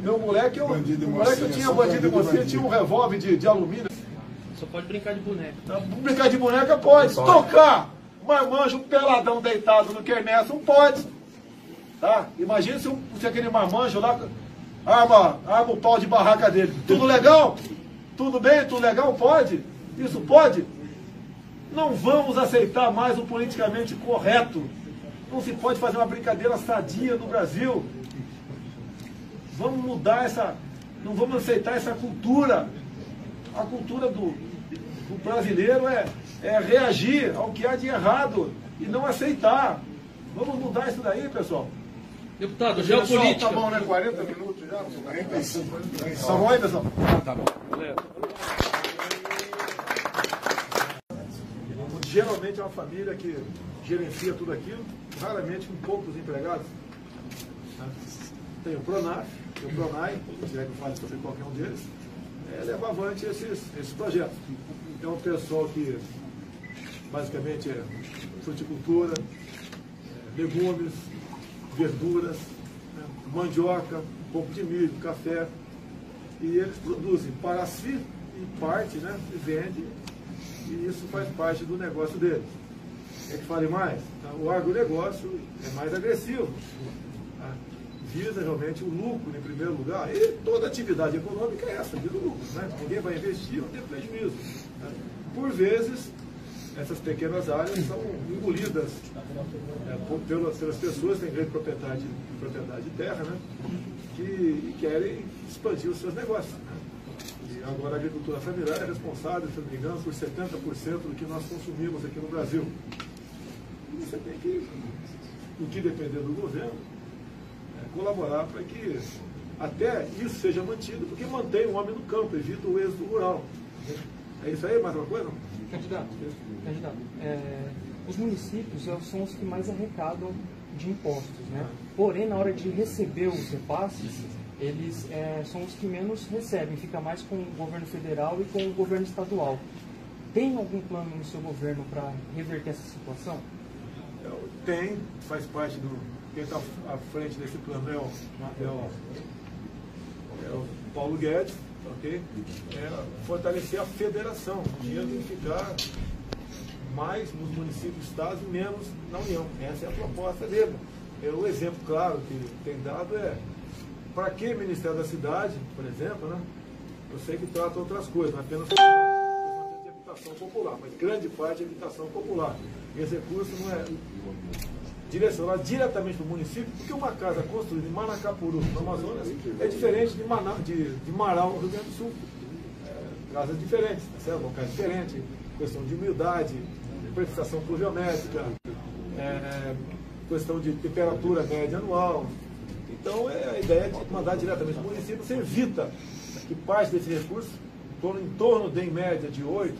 Meu moleque, eu tinha bandido de mocinha, tinha um revólver de alumínio. Só pode brincar de boneca. Brincar de boneca pode. Tocar marmanjo, um peladão deitado no quermesse, não pode. Tá? Imagina se aquele marmanjo lá arma o pau de barraca dele. Tudo legal? Tudo bem? Tudo legal? Pode? Isso pode? Não vamos aceitar mais o politicamente correto. Não se pode fazer uma brincadeira sadia no Brasil. Vamos mudar não vamos aceitar essa cultura. A cultura do brasileiro é reagir ao que há de errado e não aceitar. Vamos mudar isso daí, pessoal. Deputado, geopolítica. Tá bom, né? 40 minutos já? 45. Tá bom aí, pessoal? Tá bom. Geralmente é uma família que gerencia tudo aquilo, raramente com poucos empregados. Tem o Pronaf, tem o Pronai, se quiser que eu fale sobre qualquer um deles, leva avante esses projetos. Tem um pessoal que basicamente é fruticultura, legumes, verduras, mandioca, um pouco de milho, café, e eles produzem para si e parte, né, e vende, e isso faz parte do negócio deles. Quer que fale mais? Então, o agronegócio é mais agressivo, tá? Visa realmente o lucro em primeiro lugar, e toda atividade econômica é essa, visa o lucro, né? Ninguém vai investir, não tem prejuízo. Tá? Por vezes, essas pequenas áreas são engolidas pelas pessoas que têm grande propriedade de terra, né, que querem expandir os seus negócios. Né? E agora a agricultura familiar é responsável, se não me engano, por 70% do que nós consumimos aqui no Brasil. E você tem que, no que depender do governo, colaborar para que até isso seja mantido, porque mantém o homem no campo, evita o êxodo rural. É isso aí, mais uma coisa? Candidato, os municípios são os que mais arrecadam de impostos, né? Porém, na hora de receber os repasses, eles são os que menos recebem, fica mais com o governo federal e com o governo estadual. Tem algum plano no seu governo para reverter essa situação? Tem, faz parte do... Quem está à frente desse plano é o Paulo Guedes, ok? Fortalecer a federação. O dinheiro tem que ficar mais nos municípios, estados e menos na União. Essa é a proposta dele. O exemplo claro que tem dado é para que Ministério da Cidade, por exemplo, né? Eu sei que trata outras coisas, não apenas de habitação popular, mas grande parte é habitação popular. E esse recurso não é direcionado diretamente para o município, porque uma casa construída em Manacapuru, no Amazonas, é diferente de Marau, no Rio Grande do Sul. Casas diferentes, certo? Locais diferentes, questão de humildade, precipitação pluviométrica, questão de temperatura média anual. Então, a ideia de mandar diretamente para o município, você evita que parte desse recurso, em torno de, em média, de 8%,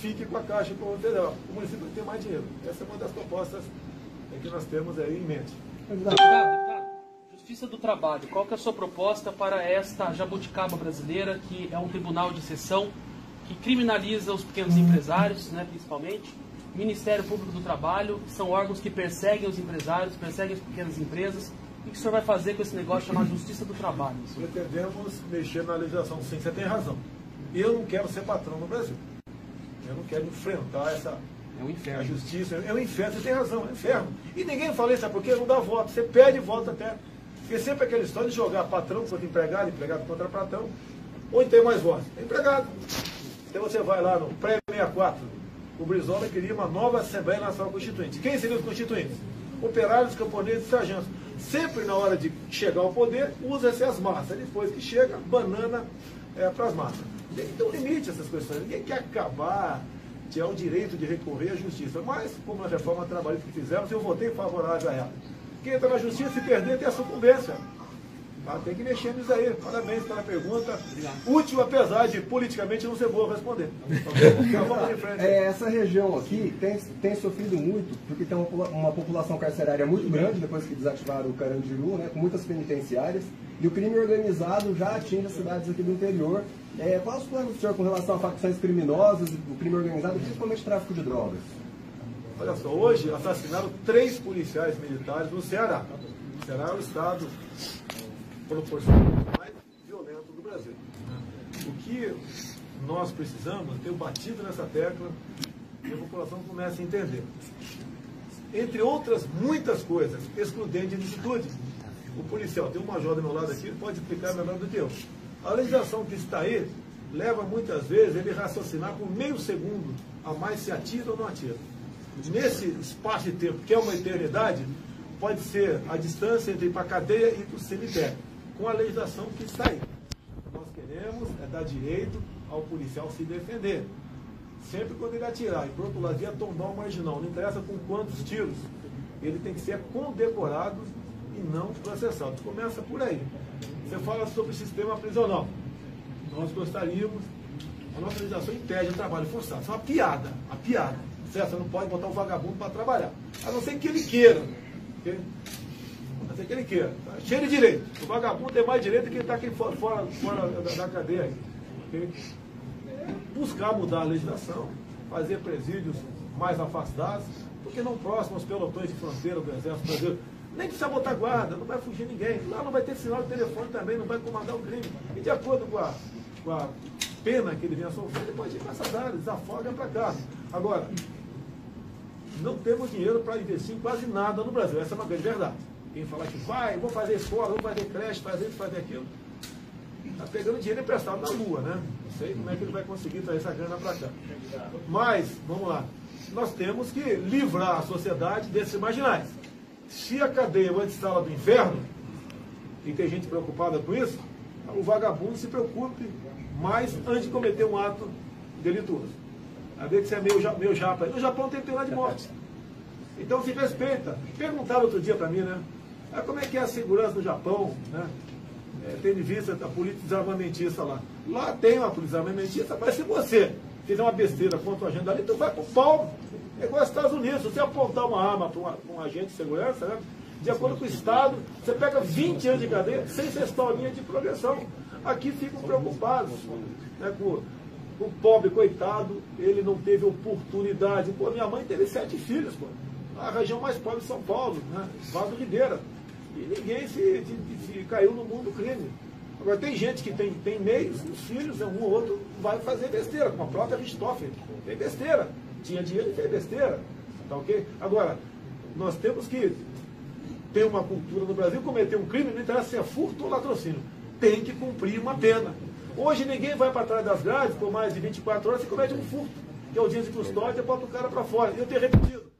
fique com a Caixa Federal. O município tem mais dinheiro. Essa é uma das propostas que nós temos aí em mente. Deputado, Justiça do Trabalho, qual que é a sua proposta para esta jabuticaba brasileira, que é um tribunal de exceção, que criminaliza os pequenos empresários, né, principalmente, Ministério Público do Trabalho, que são órgãos que perseguem os empresários, perseguem as pequenas empresas. O que o senhor vai fazer com esse negócio chamado Justiça do Trabalho? Pretendemos mexer na legislação, sim, você tem razão. Eu não quero ser patrão no Brasil. Eu não quero enfrentar essa... É um inferno. A justiça é um inferno, você tem razão, é um inferno. E ninguém fala isso, sabe por quê? Não dá voto, você pede voto até. Porque sempre aquela história de jogar patrão contra empregado, empregado contra patrão, onde tem mais votos? É empregado. Então você vai lá no pré-64, o Brizola queria uma nova Assembleia Nacional Constituinte. Quem seriam os constituintes? Operários, camponeses e sargentos. Sempre na hora de chegar ao poder, usa-se as massas. Depois que chega, banana para as massas. Tem um limite essas questões. Ninguém quer acabar de o direito de recorrer à justiça. Mas, como na reforma trabalhista que fizemos, eu votei favorável a ela. Quem entra na justiça, se perder, tem a sucumbência. Tem que mexer nisso aí. Parabéns pela pergunta. Útil, apesar de politicamente não ser boa responder. Essa região aqui tem sofrido muito, porque tem uma população carcerária muito grande, depois que desativaram o Carandiru, né, com muitas penitenciárias, e o crime organizado já atinge as cidades aqui do interior. Quais os planos do senhor com relação a facções criminosas, o crime organizado, principalmente tráfico de drogas? Olha só, hoje assassinaram 3 policiais militares no Ceará. O Ceará é o estado proporcionalmente mais violento do Brasil. O que nós precisamos, eu tenho batido nessa tecla, e a população começa a entender. Entre outras muitas coisas, excludente de ilicitude. O policial, tem um major do meu lado aqui, pode explicar melhor do que eu. A legislação que está aí leva muitas vezes ele raciocinar por meio segundo a mais se atira ou não atira. Nesse espaço de tempo, que é uma eternidade, pode ser a distância entre ir para a cadeia e para o cemitério, com a legislação que está aí. Nós queremos dar direito ao policial se defender. Sempre quando ele atirar, e por outro lado, ia tombar o marginal, não interessa com quantos tiros, ele tem que ser condecorado e não processado. Começa por aí. Você fala sobre o sistema prisional. Nós gostaríamos, a nossa legislação impede o trabalho forçado. Isso é uma piada, Certo? Você não pode botar um vagabundo para trabalhar. A não ser que ele queira. Okay? A não ser que ele queira. Tá? Cheio de direito. O vagabundo tem mais direito que ele está aqui fora da cadeia. Okay? Buscar mudar a legislação, fazer presídios mais afastados, porque não próximos aos pelotões de fronteira do Exército Brasileiro. Nem precisa botar guarda, não vai fugir ninguém. Lá não vai ter sinal de telefone também, não vai comandar o crime. E de acordo com a pena que ele venha sofrer, ele pode ir para essas áreas, desafoga para cá. Agora, não temos dinheiro para investir em quase nada no Brasil. Essa é uma grande verdade. Quem falar que vou fazer escola, vou fazer creche, fazer isso, fazer aquilo. está pegando dinheiro emprestado na rua, né? Não sei como é que ele vai conseguir trazer essa grana para cá. Mas, vamos lá, nós temos que livrar a sociedade desses marginais. Se a cadeia é uma antessala do inferno, e tem gente preocupada com isso, o vagabundo se preocupe mais antes de cometer um ato delituoso. A ver que você é meio japa. No Japão tem pena de morte. Então se respeita. Perguntaram outro dia para mim, né? Como é que é a segurança no Japão, né? Tendo em vista a política desarmamentista lá. Lá tem uma política desarmamentista, mas se você fizer uma besteira contra o agente ali, tu vai pro pau. É igual aos Estados Unidos. Se você apontar uma arma para um agente de segurança, né? De acordo com o Estado, você pega 20 anos de cadeia sem ser historinha de progressão. Aqui ficam preocupados, né, com o pobre, coitado, ele não teve oportunidade. Pô, minha mãe teve 7 filhos, pô. A região mais pobre de São Paulo, né, Vado Ribeira. E ninguém se caiu no mundo do crime. Agora, tem gente que tem meios, os filhos, um ou outro, vai fazer besteira, como a própria Richthofen. Tem besteira. Tinha dinheiro e fez besteira. Tá ok? Agora, nós temos que ter uma cultura no Brasil, cometer um crime, não interessa se é furto ou latrocínio. Tem que cumprir uma pena. Hoje ninguém vai para trás das grades por mais de 24 horas e comete um furto, que é o dia de custódia, bota o cara para fora. Eu tenho repetido.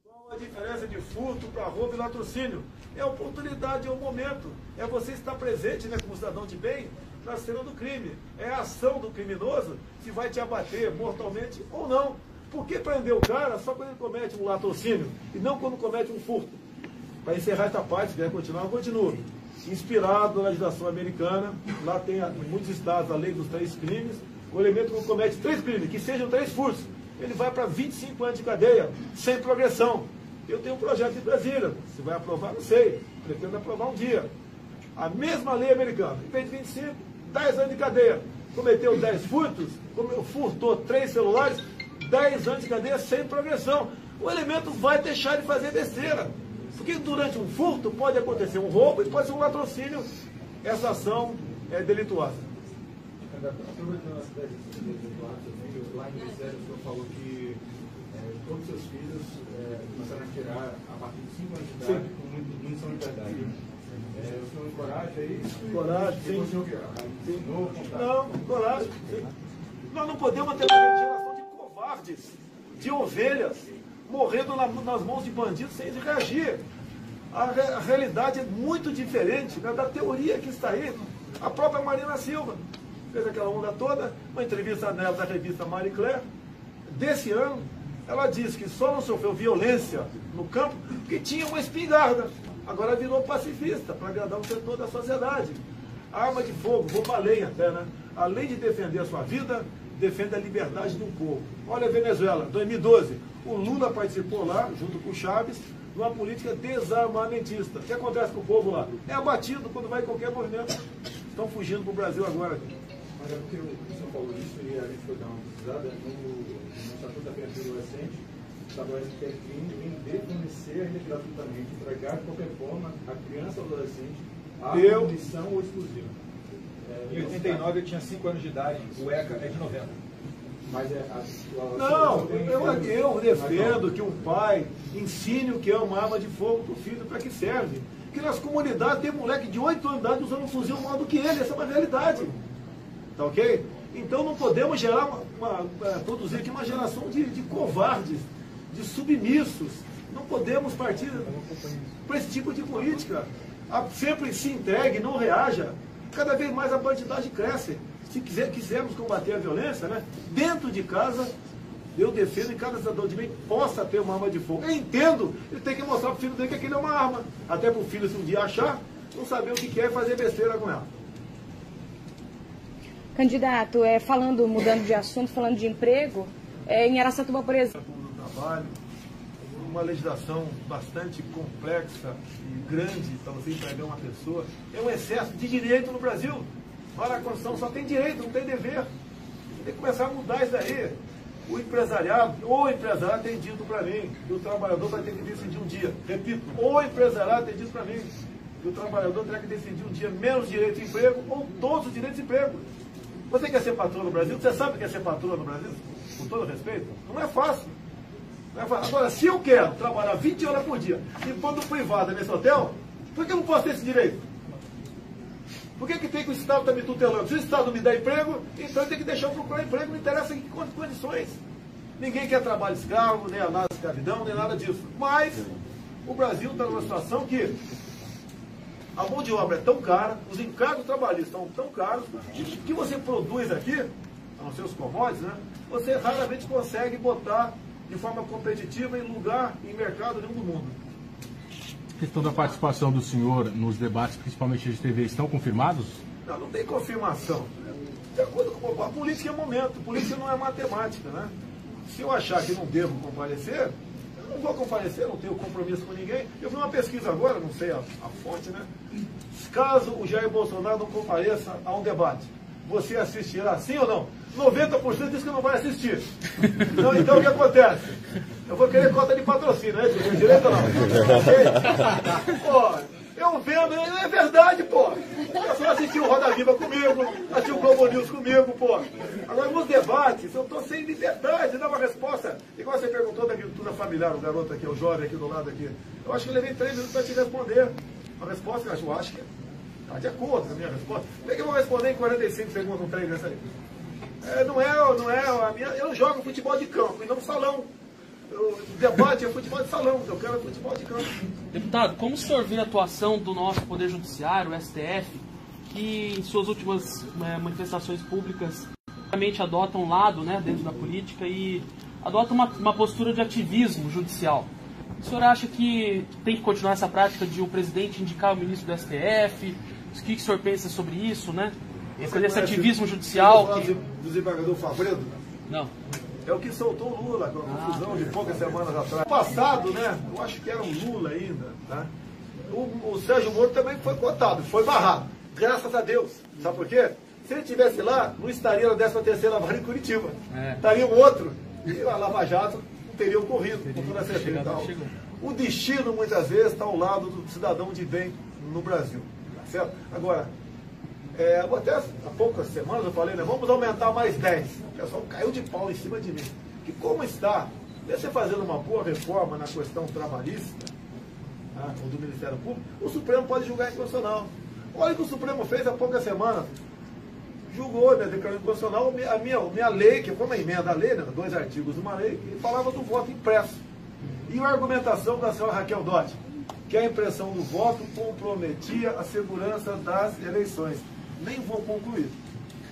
Qual a diferença de furto para roubo e latrocínio? É a oportunidade, é o momento. É você estar presente, né, como cidadão de bem na cena do crime. É a ação do criminoso se vai te abater mortalmente ou não. Por que prender o cara só quando ele comete um latrocínio e não quando comete um furto? Para encerrar essa parte, se quer continuar, eu continuo. Inspirado na legislação americana, lá tem em muitos estados a lei dos 3 crimes, o elemento que comete 3 crimes, que sejam 3 furtos, ele vai para 25 anos de cadeia, sem progressão. Eu tenho um projeto de Brasília, se vai aprovar, não sei, pretendo aprovar um dia. A mesma lei americana, em vez de 25, 10 anos de cadeia. Cometeu 10 furtos, furtou 3 celulares, 10 anos de cadeia sem progressão. O elemento vai deixar de fazer besteira. Porque durante um furto pode acontecer um roubo e pode ser um latrocínio. Essa ação é delituosa. Aproveitando as ideias delituosas, lá em Ministério o senhor falou que todos os seus filhos começaram a tirar a partir de 5 anos de idade com munição de verdade. O senhor encoraja isso? Coragem, sim. O senhor não, coragem. Sim. Nós não podemos ter uma geração de covardes, de ovelhas, morrendo nas mãos de bandidos sem reagir. A realidade é muito diferente, né, da teoria que está aí. A própria Marina Silva fez aquela onda toda, uma entrevista nela da revista Marie Claire, desse ano. Ela disse que só não sofreu violência no campo porque tinha uma espingarda. Agora virou pacifista, para agradar o setor da sociedade. A arma de fogo, rouba a lenha até, né? Além de defender a sua vida, defende a liberdade de um povo. Olha a Venezuela, 2012. O Lula participou lá, junto com o Chaves, de uma política desarmamentista. O que acontece com o povo lá? É abatido quando vai em qualquer movimento. Estão fugindo para o Brasil agora. Mas é porque o senhor falou isso e a gente foi dar uma pesquisada no Estatuto da Criança e do Adolescente, estabelece que é crime em fornecer ainda gratuitamente, entregar de qualquer forma a criança ou adolescente a munição ou explosivo. Em 89 eu tinha 5 anos de idade, o ECA é de 90. Mas não, eu defendo que o pai ensine o que é uma arma de fogo para o filho, para que serve. Que nas comunidades tem moleque de 8 anos de idade usando um fuzil maior do que ele, essa é uma realidade. Tá ok? Então não podemos gerar produzir aqui uma geração de covardes, de submissos. Não podemos partir para esse tipo de política. Sempre se entregue, não reaja. Cada vez mais a bandidagem cresce. Se quisermos combater a violência, né, dentro de casa, eu defendo que cada cidadão de bem possa ter uma arma de fogo. Eu entendo, ele tem que mostrar para o filho dele que aquilo é uma arma. Até para o filho, se um dia achar, não saber o que quer e fazer besteira com ela. Candidato, mudando de assunto, falando de emprego, em Araçatuba, por exemplo. Trabalho, uma legislação bastante complexa e grande para você empregar uma pessoa. É um excesso de direito no Brasil. Olha, a Constituição só tem direito, não tem dever. Tem que começar a mudar isso daí. O empresariado tem dito para mim que o trabalhador vai ter que decidir um dia. Repito, o empresariado tem dito para mim que o trabalhador terá que decidir um dia menos direito de emprego ou todos os direitos de emprego. Você quer ser patrão no Brasil? Você sabe o que é ser patrão no Brasil? Com todo respeito? Não é fácil. Não é fácil. Agora, se eu quero trabalhar 20 horas por dia e pôr no privado nesse hotel, por que eu não posso ter esse direito? Por que tem que o Estado está me tutelando? Se o Estado não me dá emprego, então tem que deixar eu procurar emprego, não interessa em que condições. Ninguém quer trabalho escravo, nem a nada de escravidão, nem nada disso. Mas o Brasil está numa situação que a mão de obra é tão cara, os encargos trabalhistas estão tão caros, que você produz aqui, a não ser os commodities, né, você raramente consegue botar de forma competitiva em lugar, em mercado nenhum do mundo. A questão da participação do senhor nos debates, principalmente de TV, estão confirmados? Não tem confirmação. De acordo com a política é momento, política não é matemática, né? Se eu achar que não devo comparecer, eu não vou comparecer, não tenho compromisso com ninguém. Eu vi uma pesquisa agora, não sei a fonte, né? Caso o Jair Bolsonaro não compareça a um debate, você assistirá sim ou não? 90% diz que não vai assistir. Então o que acontece? Eu vou querer cota de patrocínio, né? Tem direito ou não? Pô, eu vendo, é verdade, pô. Eu só assisti o Roda Viva comigo, assisti o Globo News comigo, pô. Agora, nos debates, eu estou sem liberdade de dar uma resposta. Igual você perguntou da agricultura familiar, o garoto aqui, o jovem aqui do lado aqui. Eu acho que eu levei 3 minutos para te responder. A resposta, eu acho que está de acordo com a minha resposta. Como é que eu vou responder em 45 segundos um trem desse aí? Não é a minha. Eu jogo futebol de campo e não salão. O debate é futebol de salão, eu quero futebol de campo. Deputado, como o senhor vê a atuação do nosso Poder Judiciário, o STF, que em suas últimas manifestações públicas realmente adota um lado, né, dentro da política e adota uma postura de ativismo judicial? O senhor acha que tem que continuar essa prática de o presidente indicar o ministro do STF? O que o senhor pensa sobre isso, né? Esse ativismo judicial. Do desembargador Fabredo? Não. É o que soltou o Lula, com a confusão de poucas semanas atrás. No passado, né? Eu acho que era um Lula ainda, tá? O Sérgio Moro também foi cotado, foi barrado. Graças a Deus. Sabe por quê? Se ele estivesse lá, não estaria na 13ª Vara em Curitiba. Estaria um outro. E a Lava Jato não teria ocorrido, com toda certeza. Então, o destino, muitas vezes, está ao lado do cidadão de bem no Brasil. Tá certo? Agora, até há poucas semanas eu falei, né, vamos aumentar mais 10. O pessoal caiu de pau em cima de mim. Que como está, você fazendo uma boa reforma na questão trabalhista, ou do Ministério Público, o Supremo pode julgar inconstitucional. Olha o que o Supremo fez há poucas semanas. Julgou, né, declarou inconstitucional a minha lei, que foi uma emenda à lei, né, 2 artigos de uma lei, que falava do voto impresso. E a argumentação da senhora Raquel Dodge, que a impressão do voto comprometia a segurança das eleições. Nem vou concluir,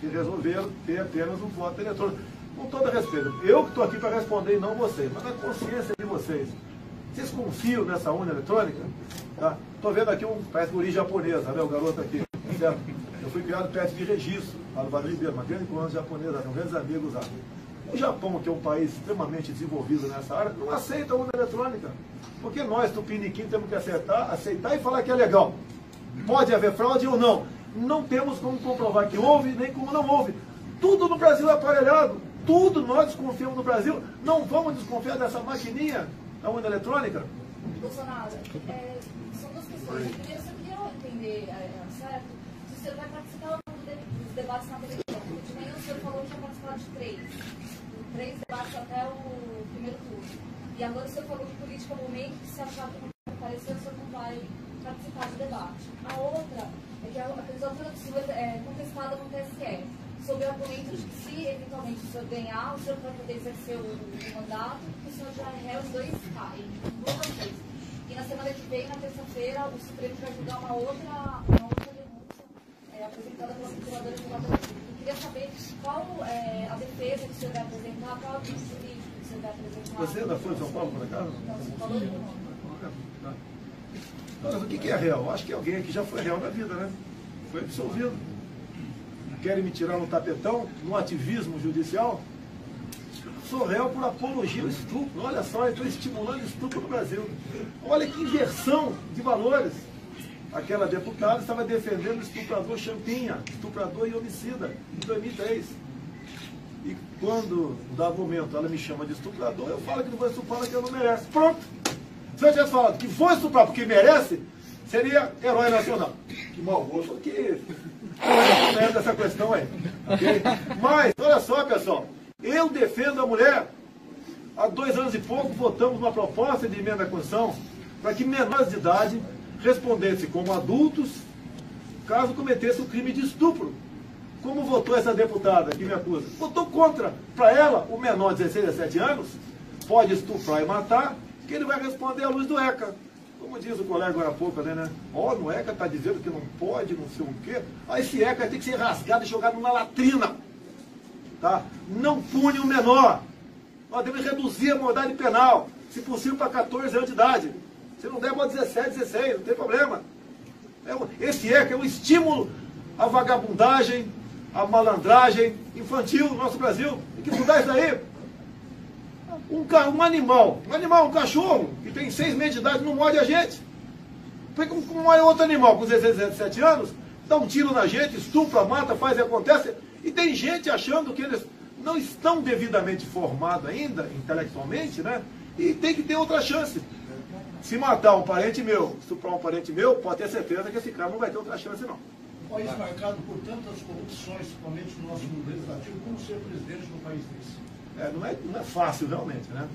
que resolveram ter apenas um voto eletrônico. Com todo respeito, eu que estou aqui para responder e não vocês, mas na consciência de vocês. Vocês confiam nessa urna eletrônica? Estou vendo aqui parece origem japonesa, né, o garoto aqui. Certo? Eu fui criado perto de Registro, lá no Vale Ribeiro, uma grande colônia japonesa, um grandes amigos lá. O Japão, que é um país extremamente desenvolvido nessa área, não aceita a urna eletrônica. Porque nós, tupiniquim, temos que aceitar e falar que é legal. Pode haver fraude ou não. Não temos como comprovar que houve, nem como não houve. Tudo no Brasil é aparelhado. Tudo nós desconfiamos no Brasil. Não vamos desconfiar dessa maquininha da urna eletrônica? Bolsonaro, são 2 questões. Primeiro, eu queria entender, certo, se o senhor vai participar ou não dos debates na televisão. De manhã o senhor falou que ia participar de 3 debates até o primeiro turno. E agora o senhor falou de política no momento que se achar que não aparecer, o senhor não vai participar do debate. A outra é que a candidatura do senhor é contestada no TSE, sob o argumento de que se eventualmente o senhor ganhar, o senhor vai poder exercer o mandato, porque o senhor já é os 2 vezes. E na semana que vem, na terça-feira, o Supremo vai julgar uma outra denúncia apresentada pela procuradora de Guadalupe. Eu queria saber qual a defesa que o senhor vai apresentar, qual o tipo jurídico que o senhor vai apresentar. Você é da Folha de São Paulo, por acaso? Não, São Paulo não. Mas o que é réu? Acho que alguém aqui já foi réu na vida, né? Foi absolvido. Querem me tirar no tapetão, no ativismo judicial? Sou réu por apologia ao estupro. Olha só, eu estou estimulando estupro no Brasil. Olha que inversão de valores. Aquela deputada estava defendendo o estuprador Champinha, estuprador e homicida, em 2003. E quando, dá momento, ela me chama de estuprador, eu falo que não vou estuprar porque eu não merece. Pronto! Se eu tivesse falado que vou estuprar porque merece, seria herói nacional. Que mau gosto, que não é dessa questão aí. Okay? Mas, olha só, pessoal, eu defendo a mulher. Há 2 anos e pouco votamos uma proposta de emenda à Constituição para que menores de idade respondessem como adultos caso cometesse o crime de estupro. Como votou essa deputada que me acusa? Votou contra. Para ela, o menor de 16 a 17 anos pode estuprar e matar, que ele vai responder à luz do ECA. Como diz o colega agora há pouco, né? Ó, no ECA está dizendo que não pode, não sei o quê. Aí esse ECA tem que ser rasgado e jogado numa latrina. Tá? Não pune o menor. Nós devemos reduzir a modalidade penal, se possível para 14 anos de idade. Se não der, pode 17, 16, não tem problema. Esse ECA é um estímulo à vagabundagem, à malandragem infantil no nosso Brasil. Tem que mudar isso aí. Um animal, um cachorro, que tem 6 meses de idade, não morde a gente. Porque como é outro animal com 16, 17 anos, dá um tiro na gente, estupra, mata, faz e acontece. E tem gente achando que eles não estão devidamente formados ainda, intelectualmente, né? E tem que ter outra chance. Se matar um parente meu, estuprar um parente meu, pode ter certeza que esse cara não vai ter outra chance, não. Um país marcado por tantas corrupções, principalmente no nosso mundo legislativo, como ser presidente de um país desse? Não é fácil, realmente, né?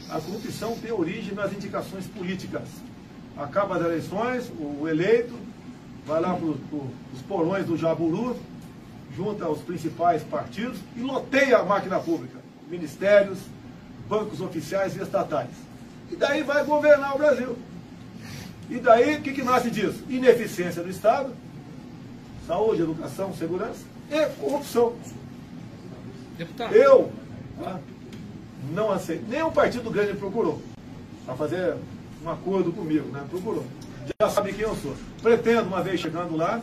A corrupção tem origem nas indicações políticas. Acaba as eleições, o eleito vai lá para os porões do Jaburu, junta os principais partidos e loteia a máquina pública, ministérios, bancos oficiais e estatais. E daí vai governar o Brasil. E daí, o que nasce disso? Ineficiência do Estado, saúde, educação, segurança e corrupção. Deputado. Eu não aceito. Nem o partido grande procurou para fazer um acordo comigo, né? Procurou. Já sabe quem eu sou. Pretendo, uma vez chegando lá,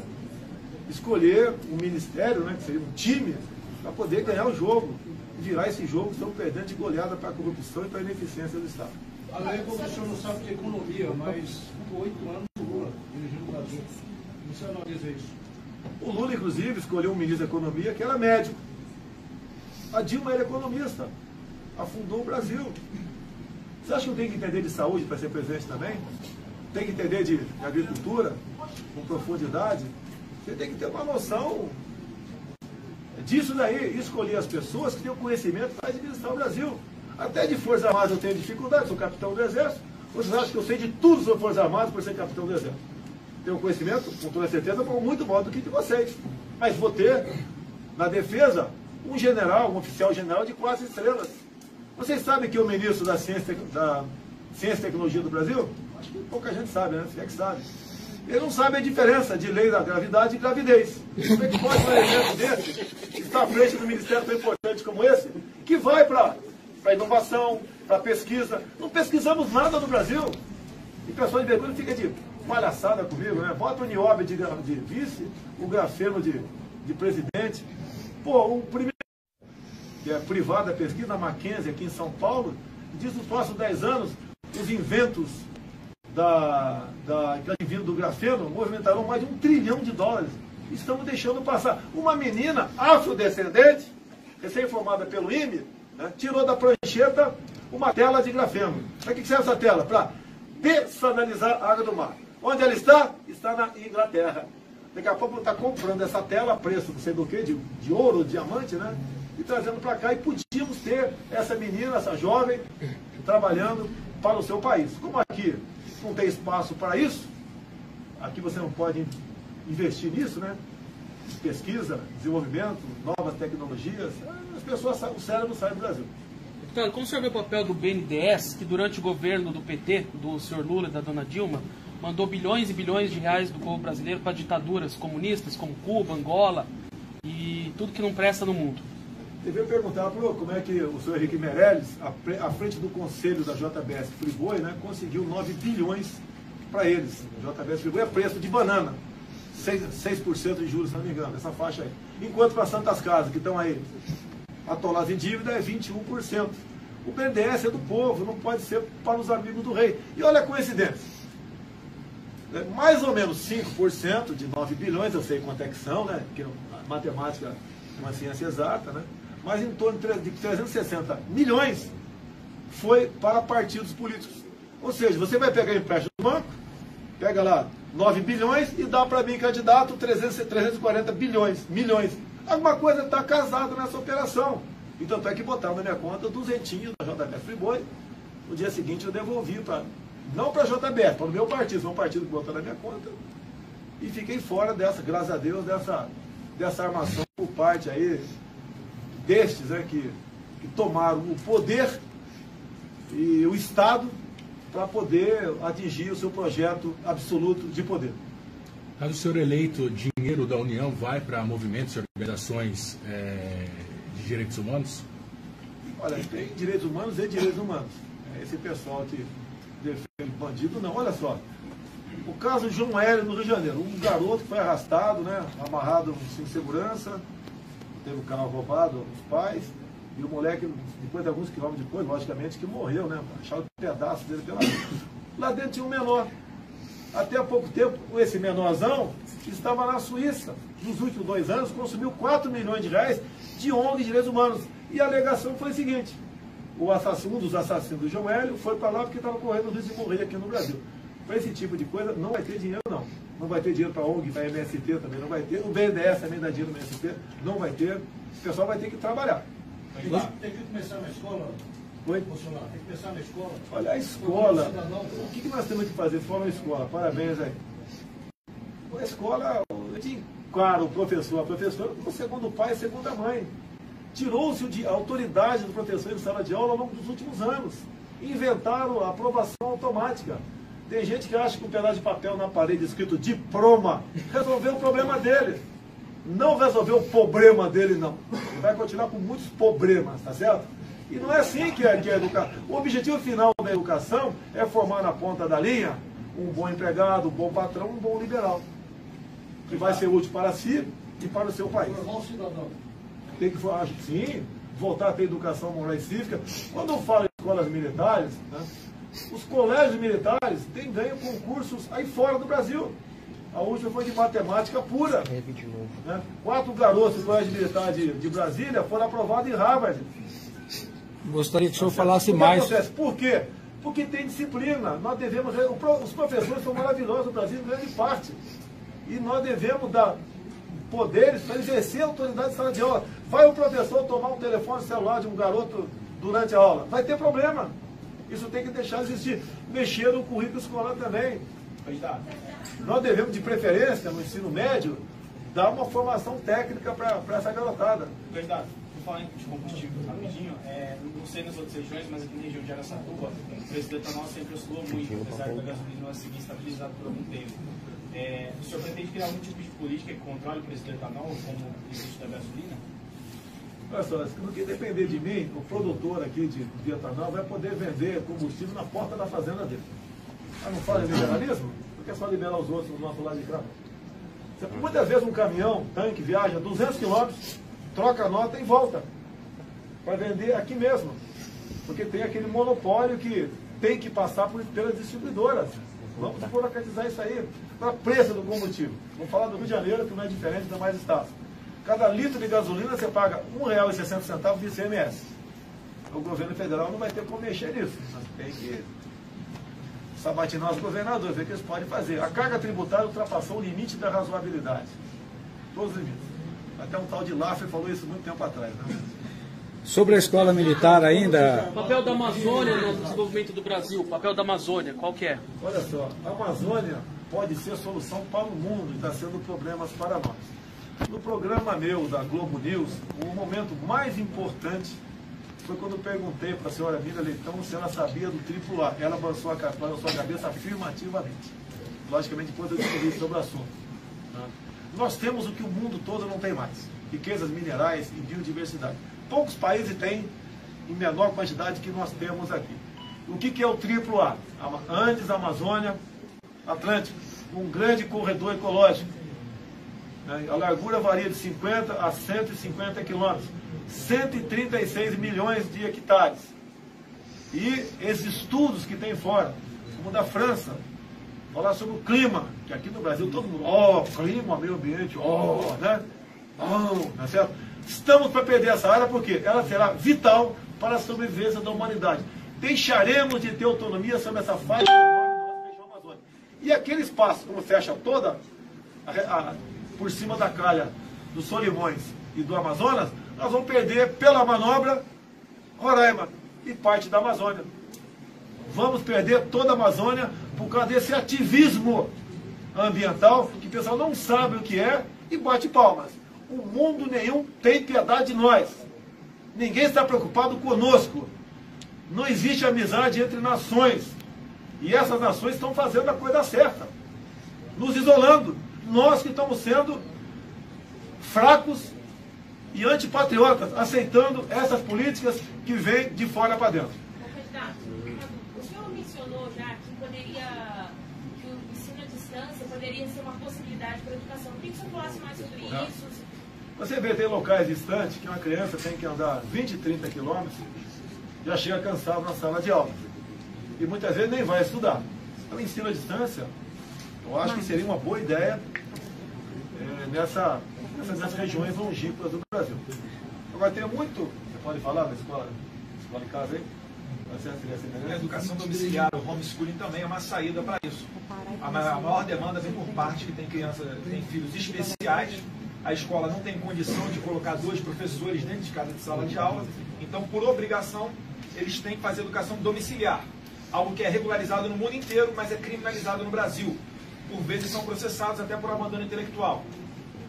escolher um ministério, né, que seria um time, para poder ganhar o jogo. Virar esse jogo, estão perdendo de goleada para a corrupção e para a ineficiência do Estado. Além do o senhor não sabe de economia, mas por 8 anos o Lula dirigindo o Brasil. Como você analisa isso? O Lula, inclusive, escolheu um ministro da Economia que era médico. A Dilma era economista. Afundou o Brasil. Você acha que eu tenho que entender de saúde para ser presidente também? Tem que entender de agricultura com profundidade? Você tem que ter uma noção disso daí. Escolher as pessoas que têm o conhecimento para administrar o Brasil. Até de Forças Armadas eu tenho dificuldade, sou capitão do Exército. Vocês acham que eu sei de tudo sobre Forças Armadas por ser capitão do Exército? Tenho conhecimento, com toda certeza, muito maior do que de vocês. Mas vou ter, na defesa, um general, um oficial general de 4 estrelas. Vocês sabem que é o ministro da Ciência e Tecnologia do Brasil? Acho que pouca gente sabe, né? Se é que sabe. Ele não sabe a diferença de lei da gravidade e gravidez. Como é que pode um elemento desse estar à frente do ministério tão importante como esse, que vai para inovação, para pesquisa? Não pesquisamos nada no Brasil. E pessoal de vergonha fica de palhaçada comigo, né? Bota o Nióbio de vice, o Grafeno de presidente. Pô, o primeiro, que é privada pesquisa, a Mackenzie, aqui em São Paulo, diz que nos próximos 10 anos, os inventos que vem vindo do grafeno movimentarão mais de $1 trilhão. Estamos deixando passar. Uma menina afrodescendente, recém-formada pelo IME, né, tirou da prancheta uma tela de grafeno. Para que serve essa tela? Para dessalinizar a água do mar. Onde ela está? Está na Inglaterra. Daqui a pouco está comprando essa tela a preço, não sei do que, de ouro, diamante, né? E trazendo para cá. E podíamos ter essa menina, essa jovem, trabalhando para o seu país. Como aqui não tem espaço para isso, aqui você não pode investir nisso, né? Pesquisa, desenvolvimento, novas tecnologias, as pessoas, o cérebro sai do Brasil. Deputado, como o senhor vê o papel do BNDES, que durante o governo do PT, do senhor Lula e da dona Dilma, mandou bilhões e bilhões de reais do povo brasileiro para ditaduras comunistas como Cuba, Angola e tudo que não presta no mundo? Devia perguntar como é que o senhor Henrique Meirelles, à frente do conselho da JBS Friboi, né, conseguiu 9 bilhões para eles. A JBS Friboi é preço de banana, 6% de juros, se não me engano, essa faixa aí. Enquanto para Santas Casas, que estão aí atoladas em dívida, é 21%. O BNDES é do povo, não pode ser para os amigos do rei. E olha a coincidência. Mais ou menos 5% de 9 bilhões, eu sei quanto é que são, né? Porque a matemática é uma ciência exata, né? Mas em torno de 360 milhões foi para partidos políticos. Ou seja, você vai pegar empréstimo do banco, pega lá 9 bilhões e dá para mim, candidato, 340 milhões. Alguma coisa está casada nessa operação. Então tem que botar na minha conta 200 da JBS Friboi. No dia seguinte eu devolvi para... Não para a JBS, para o meu partido. Foi um partido que botou na minha conta. e fiquei fora dessa, graças a Deus, dessa armação por parte aí destes, né, que tomaram o poder e o Estado para poder atingir o seu projeto absoluto de poder. Caso o senhor eleito, dinheiro da União vai para movimentos e organizações de direitos humanos? Olha, tem direitos humanos e direitos humanos. Esse pessoal que defende bandido, não. Olha só, o caso João Hélio, no Rio de Janeiro, um garoto que foi arrastado, né, amarrado sem segurança, teve o carro roubado, os pais, e o moleque, depois de alguns quilômetros depois, logicamente, que morreu, né, acharam pedaços dele pela vida. Lá dentro tinha um menor. Até há pouco tempo, esse menorzão estava na Suíça. Nos últimos 2 anos, consumiu 4 milhões de reais de ONG de direitos humanos. E a alegação foi a seguinte: um dos assassinos do João Hélio foi para lá porque estava correndo o risco de morrer aqui no Brasil. Para esse tipo de coisa, não vai ter dinheiro, não. Não vai ter dinheiro para a ONG, para a MST também não vai ter. O BNDES também dá dinheiro para a MST, não vai ter. O pessoal vai ter que trabalhar. Tem que começar na escola. Oi? Bolsonaro, tem que pensar na escola. Olha, a escola, o que nós temos que fazer? Fala na escola, parabéns aí. A escola, claro, o professor, a professora, o segundo pai e segunda mãe. Tirou-se a autoridade do professor em sala de aula ao longo dos últimos anos. Inventaram a aprovação automática. Tem gente que acha que um pedaço de papel na parede escrito diploma resolveu o problema dele. Não resolveu o problema dele, não. Ele vai continuar com muitos problemas, tá certo? E não é assim que é educar. O objetivo final da educação é formar na ponta da linha um bom empregado, um bom patrão, um bom liberal. Que vai ser útil para si e para o seu país. Formar um cidadão. Tem que, sim, voltar a ter educação moral e cívica. Quando eu falo em escolas militares, né, os colégios militares têm ganho concursos aí fora do Brasil. A última foi de matemática pura. Né? 4 garotos do colégio militar de Brasília foram aprovados em Harvard. Gostaria que o senhor falasse mais. Acontece? Por quê? Porque tem disciplina. Nós devemos. Os professores são maravilhosos no Brasil, em grande parte. E nós devemos dar poderes para exercer a autoridade de sala de aula. Vai o professor tomar um telefone celular de um garoto durante a aula? Vai ter problema. Isso tem que deixar de existir. Mexer no currículo escolar também. Nós devemos, de preferência, no ensino médio, dar uma formação técnica para essa garotada. Verdade. Vou falar de combustível rapidinho. Não sei nas outras regiões, mas aqui na região de Araçatuba, o preço do etanol sempre oscilou muito, apesar da gasolina seguir estabilizado por algum tempo. O senhor pretende criar algum tipo de política que controle o preço do etanol, como o preço da gasolina? Olha só, no que depender de mim, o produtor aqui de etanol vai poder vender combustível na porta da fazenda dele. Ah, não fala em liberalismo? Porque é só liberar os outros no nosso lado de cá. Muitas vezes um caminhão, tanque, viaja 200 quilômetros, troca a nota e volta. Vai vender aqui mesmo. Porque tem aquele monopólio que tem que passar pelas distribuidoras. Vamos burocratizar isso aí. Para preço do combustível. Vamos falar do Rio de Janeiro, que não é diferente dos demais estados. Cada litro de gasolina você paga R$ 1,60 de ICMS. O governo federal não vai ter como mexer nisso. Tem que sabatinar os governadores, ver o que eles podem fazer. A carga tributária ultrapassou o limite da razoabilidade. Todos os limites. Até um tal de Laffer falou isso muito tempo atrás. Né? Sobre a escola militar ainda... O papel da Amazônia no desenvolvimento do Brasil, o papel da Amazônia, qual que é? Olha só, a Amazônia pode ser solução para o mundo e está sendo problemas para nós. No programa meu da Globo News, o momento mais importante foi quando eu perguntei para a senhora Miriam Leitão se ela sabia do AAA. Ela balançou a cabeça afirmativamente. Logicamente, depois eu descobri sobre o assunto. Nós temos o que o mundo todo não tem mais. Riquezas minerais e biodiversidade. Poucos países têm em menor quantidade que nós temos aqui. O que é o AAA? Andes, Amazônia, Atlântico. Um grande corredor ecológico. A largura varia de 50 a 150 quilômetros. 136 milhões de hectares. E esses estudos que tem fora, como o da França, falar sobre o clima, que aqui no Brasil todo mundo, clima, meio ambiente, né? Tá certo? Estamos para perder essa área porque ela será vital para a sobrevivência da humanidade. Deixaremos de ter autonomia sobre essa faixa da nossa região amazônica. E aquele espaço, como fecha toda por cima da calha dos Solimões e do Amazonas, nós vamos perder pela manobra Roraima e parte da Amazônia. Vamos perder toda a Amazônia por causa desse ativismo. ambiental, que o pessoal não sabe o que é e bate palmas. O mundo nenhum tem piedade de nós. Ninguém está preocupado conosco. Não existe amizade entre nações. E essas nações estão fazendo a coisa certa, nos isolando. Nós que estamos sendo fracos e antipatriotas, aceitando essas políticas que vêm de fora para dentro. Candidato, o senhor mencionou já que o ensino à distância poderia ser uma possibilidade para a educação. Queria que o senhor falasse mais sobre isso. Você vê, tem locais distantes que uma criança tem que andar 20, 30 quilômetros, já chega cansado na sala de aula. E muitas vezes nem vai estudar. Então, ensino à distância, eu acho que seria uma boa ideia nessas regiões longínquas do Brasil. Agora, tem muito... Você pode falar da escola em casa aí? A educação domiciliar, o homeschooling também é uma saída para isso. A maior demanda vem por parte que tem filhos especiais. A escola não tem condição de colocar 2 professores dentro de cada sala de aula. Então, por obrigação, eles têm que fazer educação domiciliar. Algo que é regularizado no mundo inteiro, mas é criminalizado no Brasil. Por vezes são processados até por abandono intelectual.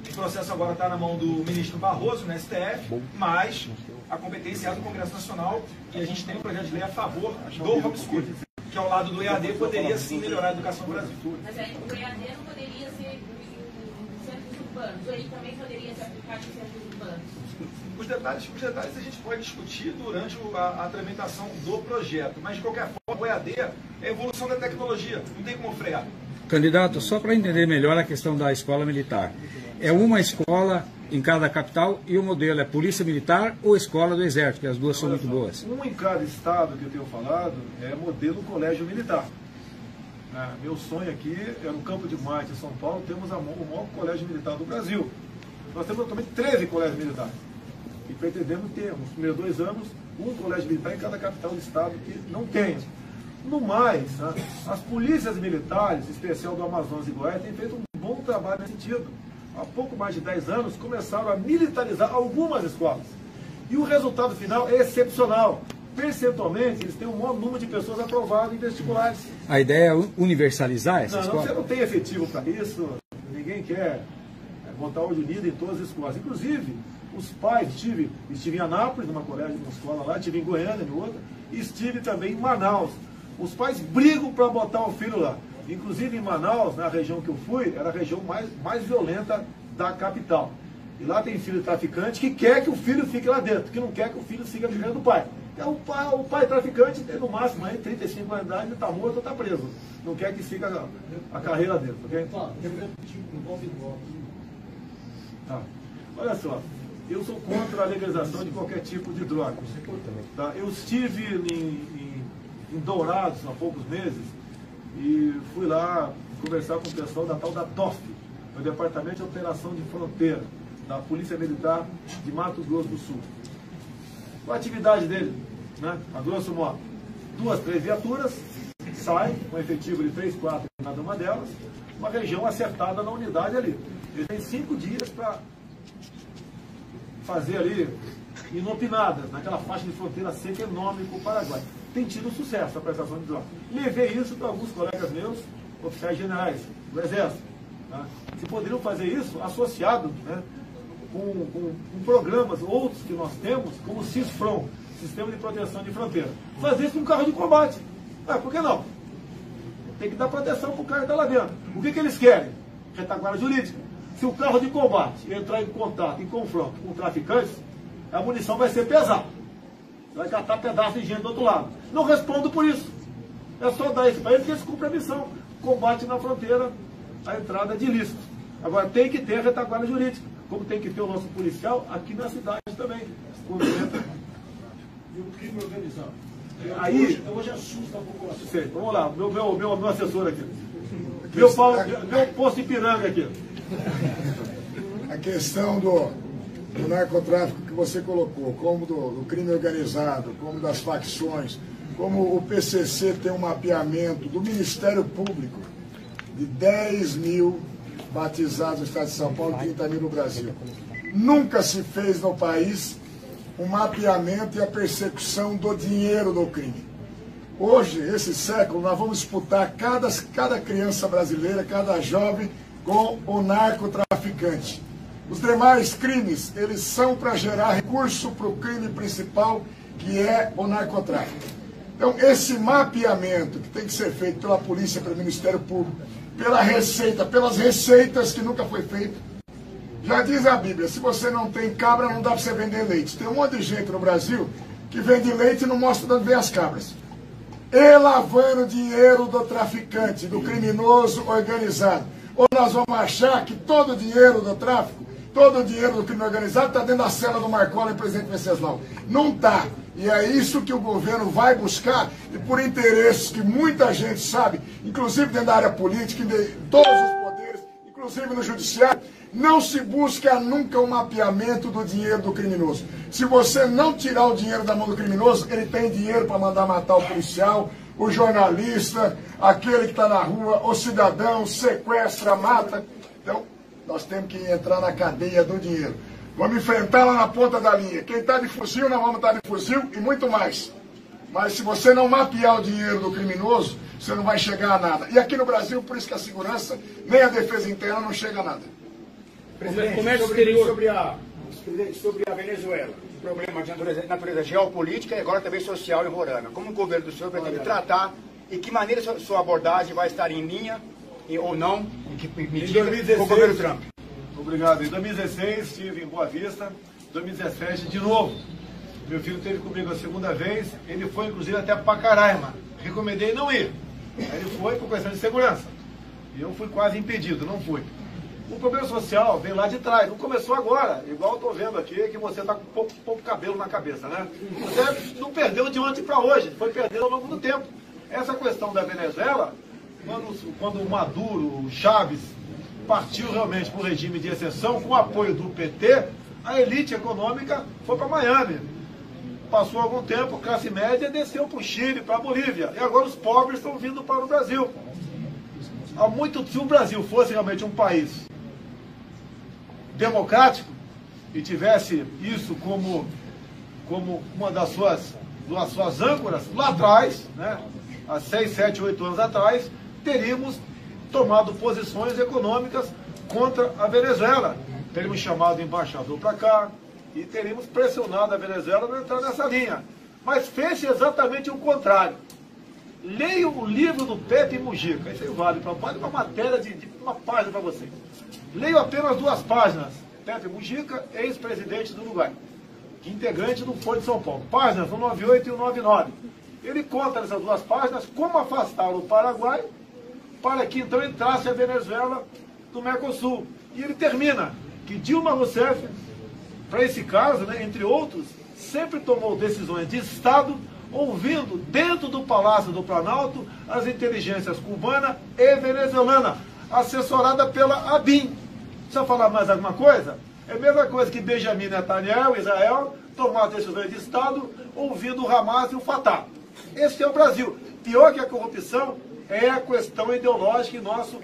O processo agora está na mão do ministro Barroso, no STF, mas a competência é do Congresso Nacional e a gente tem um projeto de lei a favor do homeschooling, que ao lado do EAD poderia sim melhorar a educação no Brasil. Mas aí, o EAD não poderia ser em centros urbanos, ou ele também poderia ser aplicado em centros urbanos? Os detalhes a gente pode discutir durante a tramitação do projeto, mas de qualquer forma o EAD é a evolução da tecnologia, não tem como frear. Candidato, só para entender melhor a questão da escola militar. É uma escola em cada capital e o modelo é Polícia Militar ou Escola do Exército, que as duas são muito boas? Um em cada estado que eu tenho falado é modelo Colégio Militar. Meu sonho aqui é no Campo de Marte, em São Paulo, temos o maior colégio militar do Brasil. Nós temos atualmente 13 colégios militares. E pretendemos ter, nos primeiros 2 anos, um colégio militar em cada capital do estado que não tem. No mais, as polícias militares, em especial do Amazonas e Goiás, têm feito um bom trabalho nesse sentido. Há pouco mais de 10 anos, começaram a militarizar algumas escolas. E o resultado final é excepcional. Percentualmente, eles têm um maior número de pessoas aprovadas em vestibulares. A ideia é universalizar essa escola? Você não tem efetivo para isso. Ninguém quer botar olho unido em todas as escolas. Inclusive, os pais, estive em Anápolis, numa escola lá, estive em Goiânia, em outra, e estive também em Manaus. Os pais brigam para botar o filho lá. Inclusive em Manaus, na região que eu fui, era a região mais violenta da capital. E lá tem filho traficante que quer que o filho fique lá dentro, que não quer que o filho siga vivendo do pai. Então, o pai traficante tem no máximo aí 35 anos de idade, está morto ou está preso. Não quer que siga a carreira dele, ok? Tá. Olha só, eu sou contra a legalização de qualquer tipo de droga. Tá? Eu estive em Dourados há poucos meses e fui lá conversar com o pessoal da tal da DOF, o Departamento de Operação de Fronteira, da Polícia Militar de Mato Grosso do Sul. Qual a atividade dele? A grosso modo, 2, 3 viaturas, saem com efetivo de 3, 4 em cada uma delas, uma região acertada na unidade ali. Ele tem 5 dias para fazer ali inopinadas, naquela faixa de fronteira seca enorme com o Paraguai. Tem tido sucesso a prestação de drogas. Levei isso para alguns colegas meus, oficiais generais do Exército. Se poderiam fazer isso associado com programas outros que nós temos, como o CISFRON, Sistema de Proteção de Fronteira. Fazer isso com carro de combate. Por que não? Tem que dar proteção para o cara que está lá dentro. O que eles querem? Retaguarda jurídica. Se o carro de combate entrar em contato, em confronto com traficantes, a munição vai ser pesada. Vai catar pedaços de gente do outro lado. Não respondo por isso. É só dar isso para eles que eles cumprem a missão. Combate na fronteira, a entrada de ilícitos. Agora tem que ter a retaguarda jurídica, como tem que ter o nosso policial aqui na cidade também. E o crime organizado? Aí, hoje assusta a população. Sei, vamos lá, meu assessor aqui. Meu posto Ipiranga aqui. A questão do narcotráfico que você colocou, como do crime organizado, como das facções, como o PCC tem um mapeamento do Ministério Público de 10 mil batizados no estado de São Paulo, 30 mil no Brasil. Nunca se fez no país um mapeamento e a persecução do dinheiro do crime. Hoje, esse século, nós vamos disputar cada criança brasileira, cada jovem com o narcotraficante. Os demais crimes, eles são para gerar recurso para o crime principal, que é o narcotráfico. Então, esse mapeamento que tem que ser feito pela polícia, pelo Ministério Público, pela Receita, pelas receitas que nunca foi feito. Já diz a Bíblia, se você não tem cabra, não dá para você vender leite. Tem um monte de gente no Brasil que vende leite e não mostra de onde vem as cabras. E lavando dinheiro do traficante, do criminoso organizado. Ou nós vamos achar que todo o dinheiro do tráfico, todo o dinheiro do crime organizado está dentro da cela do Marcola e presidente Venceslau. Não está. E é isso que o governo vai buscar, e por interesses que muita gente sabe, inclusive dentro da área política, em todos os poderes, inclusive no judiciário, não se busca nunca um mapeamento do dinheiro do criminoso. Se você não tirar o dinheiro da mão do criminoso, ele tem dinheiro para mandar matar o policial, o jornalista, aquele que está na rua, o cidadão, sequestra, mata. Então, nós temos que entrar na cadeia do dinheiro. Vamos enfrentar lá na ponta da linha. Quem está de fuzil, nós vamos estar de fuzil e muito mais. Mas se você não mapear o dinheiro do criminoso, você não vai chegar a nada. E aqui no Brasil, por isso que a segurança, nem a defesa interna não chega a nada. Presidente, sobre a Venezuela, o problema de natureza geopolítica e agora também social em Roraima. Como o governo do senhor pretende tratar e que maneira sua abordagem vai estar em linha ou não, em que medida com o governo Trump? Obrigado. Em 2016 estive em Boa Vista, em 2017 de novo. Meu filho esteve comigo a segunda vez, ele foi inclusive até Pacaraima. Recomendei não ir. Aí ele foi por questão de segurança. E eu fui quase impedido, não fui. O problema social vem lá de trás, não começou agora, igual eu estou vendo aqui, que você está com pouco cabelo na cabeça, né? Você não perdeu de ontem para hoje, foi perdendo ao longo do tempo. Essa questão da Venezuela, quando o Maduro, o Chaves, partiu realmente para o regime de exceção, com o apoio do PT, a elite econômica foi para Miami. Passou algum tempo, classe média desceu para o Chile, para a Bolívia, e agora os pobres estão vindo para o Brasil. Se o Brasil fosse realmente um país democrático e tivesse isso como uma das suas âncoras, lá atrás, né, há 6, 7, 8 anos atrás, teríamos tomado posições econômicas contra a Venezuela. Teríamos chamado o embaixador para cá e teríamos pressionado a Venezuela para entrar nessa linha. Mas fez exatamente o contrário. Leia o livro do Pepe Mujica, isso aí vale uma matéria de uma página para vocês. Leio apenas 2 páginas. Pepe Mujica, ex-presidente do Uruguai, integrante do Foro de São Paulo. Páginas 198 e 199. Ele conta nessas 2 páginas como afastar o Paraguai para que então entrasse a Venezuela do Mercosul. E ele termina que Dilma Rousseff, para esse caso, né, entre outros, sempre tomou decisões de Estado ouvindo dentro do Palácio do Planalto as inteligências cubana e venezuelana, assessorada pela ABIN. Precisa falar mais alguma coisa? É a mesma coisa que Benjamin Netanyahu, Israel, tomar decisões de Estado ouvindo o Hamas e o Fatah. Esse é o Brasil. Pior que a corrupção é a questão ideológica em nosso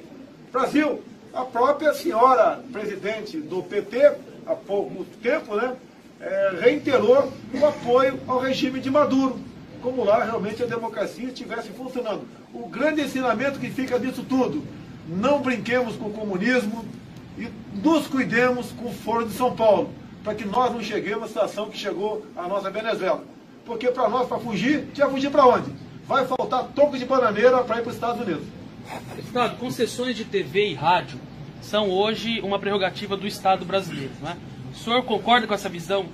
Brasil. A própria senhora presidente do PT, há pouco tempo, né, reiterou o apoio ao regime de Maduro, como lá realmente a democracia estivesse funcionando. O grande ensinamento que fica disso tudo: não brinquemos com o comunismo e nos cuidemos com o Foro de São Paulo, para que nós não cheguemos à situação que chegou a nossa Venezuela. Porque para nós, para fugir, tinha fugir para onde? Vai faltar toco de bananeira para ir para os Estados Unidos. Estado, concessões de TV e rádio são hoje uma prerrogativa do Estado brasileiro, não é? O senhor concorda com essa visão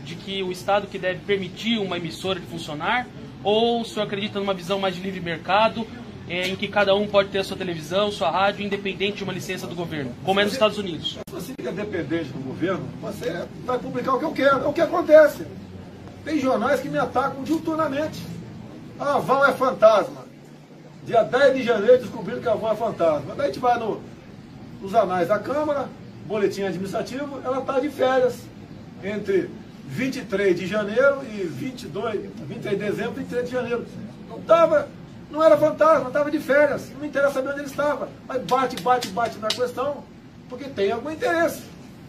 de que o Estado que deve permitir uma emissora de funcionar, ou o senhor acredita numa visão mais de livre mercado, em que cada um pode ter a sua televisão, sua rádio, independente de uma licença do governo, como é nos Estados Unidos? Se você fica dependente do governo, você vai publicar o que eu quero. É o que acontece. Tem jornais que me atacam diuturnamente. A Val é fantasma. Dia 10 de janeiro descobriram que a Val é fantasma. Daí a gente vai nos anais da Câmara, boletim administrativo, ela está de férias entre 23 de janeiro e 23 de dezembro e 23 de janeiro. Não era fantasma, estava de férias, não me interessa saber onde ele estava, mas bate na questão, porque tem algum interesse.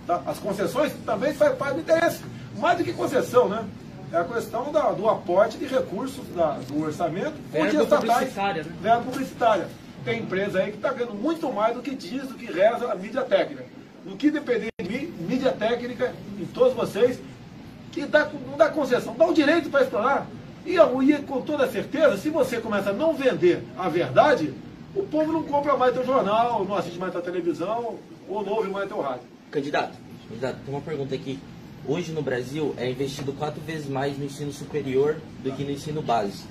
Tá? As concessões também fazem parte do interesse, mais do que concessão, né? é a questão do aporte de recursos do orçamento ou de verba estatais. publicitária, né? Verba publicitária. Tem empresa aí que está ganhando muito mais do que diz, do que reza a mídia técnica. No que depender de mim, mídia técnica, em todos vocês, que não dá concessão, dá o direito para explorar. E com toda certeza, se você começa a não vender a verdade, o povo não compra mais teu jornal, não assiste mais tua televisão, ou não ouve mais teu rádio. Candidato, tem uma pergunta aqui. Hoje no Brasil é investido 4 vezes mais no ensino superior do que no ensino básico.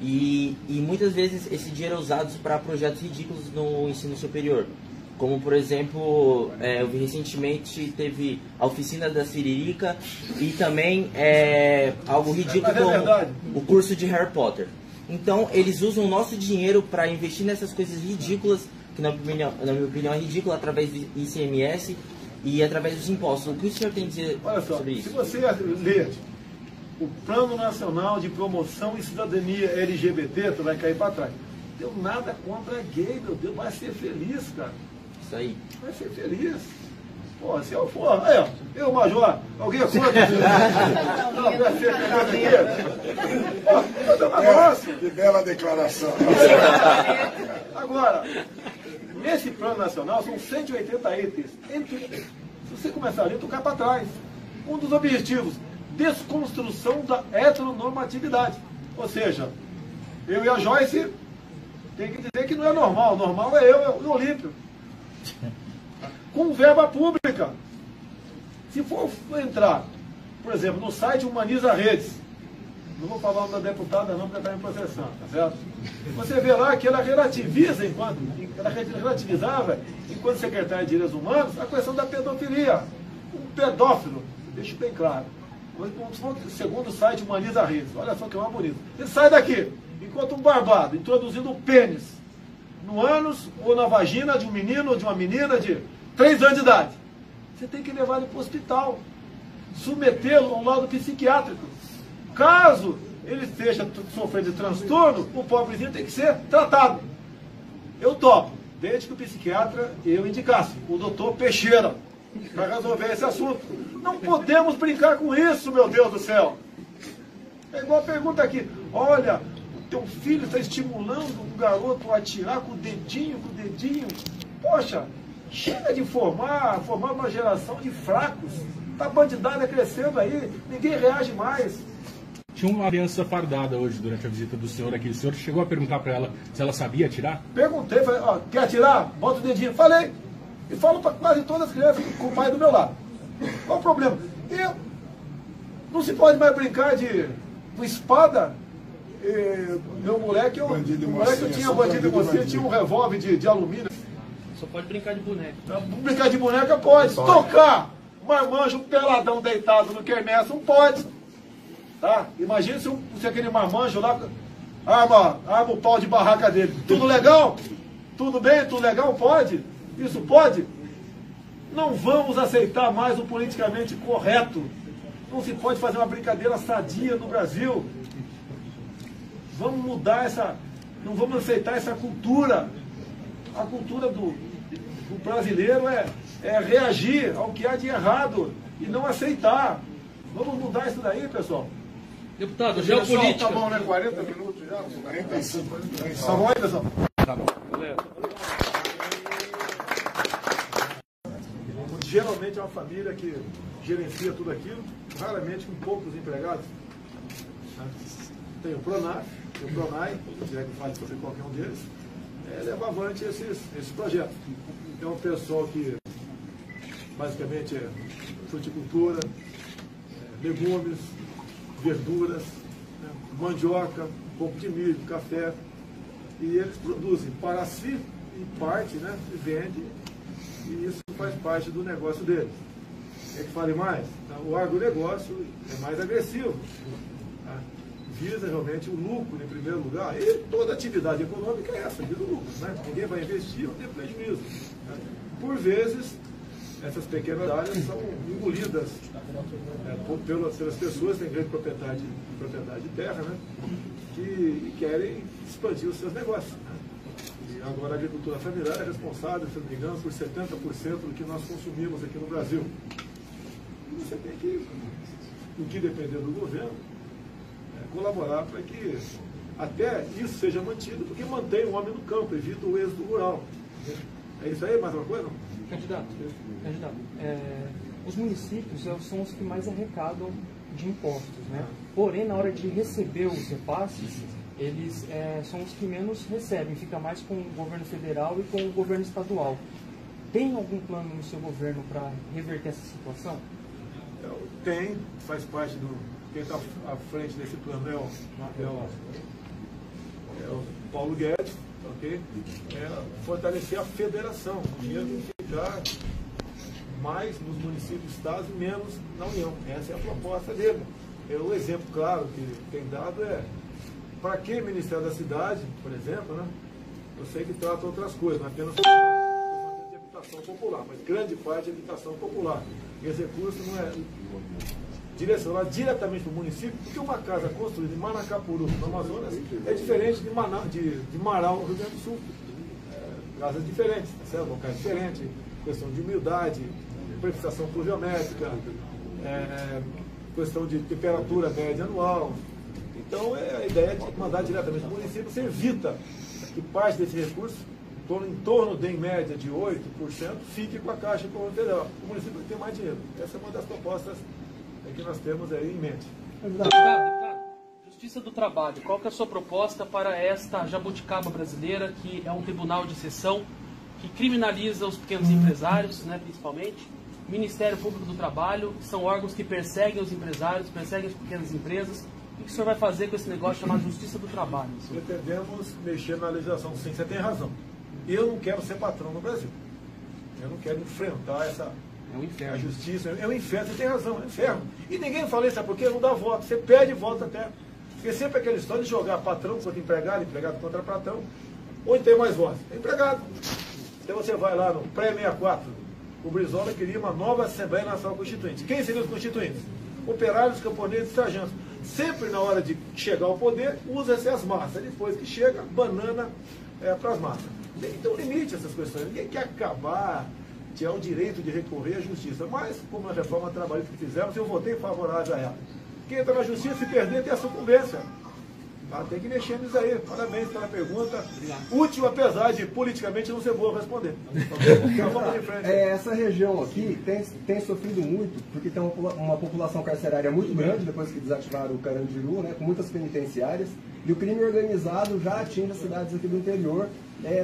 E muitas vezes esse dinheiro é usado para projetos ridículos no ensino superior. Como, por exemplo, eu vi recentemente, teve a oficina da Siririca e também algo ridículo como o curso de Harry Potter. Então, eles usam o nosso dinheiro para investir nessas coisas ridículas, que na minha opinião é ridícula, através do ICMS e através dos impostos. O que o senhor tem a dizer sobre isso? Se você ler o Plano Nacional de Promoção e Cidadania LGBT, tu vai cair para trás. Deu nada contra gay, meu Deus, vai ser feliz, cara. Isso aí. Vai ser feliz. Pô, se eu for, eu, Major, alguém é contra? Não, vai ser feliz aqui. Pô, que bela declaração. Agora, nesse Plano Nacional são 180 itens. Se você começar a ler, tu cai para trás. Um dos objetivos, desconstrução da heteronormatividade. Ou seja, eu e a Joyce tem que dizer que não é normal. Normal é eu e o Olímpio. Com verba pública. Se for entrar, por exemplo, no site Humaniza Redes, não vou falar o nome da deputada não, porque ela está me processando, tá certo? Você vê lá que ela relativiza, ela relativizava, enquanto secretária de Direitos Humanos, a questão da pedofilia. Um pedófilo, deixo bem claro. Segundo o site Humaniza Redes, olha só que é uma bonita. Ele sai daqui, enquanto um barbado, introduzindo o pênis no ânus ou na vagina de um menino ou de uma menina de 3 anos de idade. Você tem que levar ele para o hospital, submetê-lo a um laudo psiquiátrico. Caso ele esteja sofrendo de transtorno, o pobrezinho tem que ser tratado. Eu topo, desde que o psiquiatra eu indicasse, o doutor Peixeira, para resolver esse assunto. Não podemos brincar com isso, meu Deus do céu. É igual a pergunta aqui, olha, teu filho está estimulando um garoto a atirar com o dedinho. Poxa, chega de formar uma geração de fracos. Tá a bandidada crescendo aí, ninguém reage mais. Tinha uma criança fardada hoje durante a visita do senhor aqui. O senhor chegou a perguntar para ela se ela sabia atirar? Perguntei, falei, ó, quer atirar? Bota o dedinho. Falei. E falo para quase todas as crianças com o pai do meu lado. Qual o problema? Não se pode mais brincar com espada. Meu moleque, eu tinha bandido de mocinha, tinha um revólver de alumínio. Só pode brincar de boneca. Brincar de boneca pode. Tocar marmanjo peladão deitado no quermesse, não pode. Tá? Imagina se aquele marmanjo lá arma o pau de barraca dele. Tudo legal? Tudo bem? Tudo legal? Pode? Isso pode? Não vamos aceitar mais o politicamente correto. Não se pode fazer uma brincadeira sadia no Brasil. Vamos mudar não vamos aceitar essa cultura. A cultura do brasileiro é reagir ao que há de errado e não aceitar. Vamos mudar isso daí, pessoal. Deputado, geopolítica. Tá bom, né? 40 minutos já? 45. Tá bom aí, pessoal? Tá bom. Geralmente é uma família que gerencia tudo aquilo, raramente com poucos empregados. Tem o Pronaf, tem o Pronai, se é que faz fazer qualquer um deles, levar avante esses projetos. É um pessoal que basicamente é fruticultura, legumes, verduras, mandioca, um pouco de milho, café, e eles produzem para si e parte, e vende, e isso faz parte do negócio deles. Quer que fale mais? O agronegócio é mais agressivo, visa realmente o lucro em primeiro lugar, e toda atividade econômica é essa, visa o lucro, ninguém vai investir ou ter prejuízo. Por vezes, essas pequenas áreas são engolidas pelas pessoas que têm grande propriedade de terra, que querem expandir os seus negócios. E agora a agricultura familiar é responsável, se não me engano, por 70% do que nós consumimos aqui no Brasil. E você tem que no que depender do governo, colaborar para que até isso seja mantido, porque mantém o homem no campo, evita o êxodo rural. É isso aí? Mais uma coisa? Candidato, os municípios são os que mais arrecadam de impostos, né? Porém, na hora de receber os repasses, eles são os que menos recebem, fica mais com o governo federal e com o governo estadual. Tem algum plano no seu governo para reverter essa situação? Tem, faz parte do... Quem está à frente desse plano é o Paulo Guedes, ok? Fortalecer a federação, mesmo ficar mais nos municípios, estados e menos na União. Essa é a proposta dele. O exemplo claro que tem dado para que Ministério da Cidade, por exemplo, né? Eu sei que trata outras coisas, não é apenas de habitação popular, mas grande parte é habitação popular. E esse recurso não é direcionado diretamente para o município, porque uma casa construída em Manacapuru, no Amazonas, é diferente de Marau, no Rio Grande do Sul. Casas diferentes, certo? Locais diferentes, questão de humildade, precipitação pluviométrica, questão de temperatura média anual. Então, a ideia é de mandar diretamente para o município, você evita que parte desse recurso, em torno de, em média, de 8%, fique com a Caixa Econômica Federal. O município tem mais dinheiro. Essa é uma das propostas que nós temos aí em mente. Deputado, Justiça do Trabalho, qual que é a sua proposta para esta jabuticaba brasileira, que é um tribunal de exceção, que criminaliza os pequenos empresários, né, principalmente? Ministério Público do Trabalho, que são órgãos que perseguem os empresários, perseguem as pequenas empresas. O que o senhor vai fazer com esse negócio chamado Justiça do Trabalho? Pretendemos mexer na legislação, sim, você tem razão. Eu não quero ser patrão no Brasil. Eu não quero enfrentar a justiça. É um inferno, você tem razão, é um inferno. E ninguém fala isso, sabe por quê? Não dá voto. Você perde voto até. Porque sempre aquela história de jogar patrão contra empregado, empregado contra patrão. Onde tem mais votos? É empregado. Então você vai lá no pré-64. O Brizola queria uma nova Assembleia Nacional Constituinte. Quem seriam os constituintes? Operários, camponeses e sargentos. Sempre na hora de chegar ao poder, usa-se as massas. Depois que chega, banana para as massas. Então limite essas questões. Ninguém quer acabar de o direito de recorrer à justiça. Mas, como na reforma trabalhista que fizemos, eu votei favorável a ela. Quem entra na justiça, se perder, tem a sucumbência. Tem que mexer nisso aí. Parabéns pela pergunta. Útil, apesar de politicamente não ser boa responder. Essa região aqui tem sofrido muito, porque tem uma população carcerária muito grande, depois que desativaram o Carandiru, né, com muitas penitenciárias, e o crime organizado já atinge as cidades aqui do interior.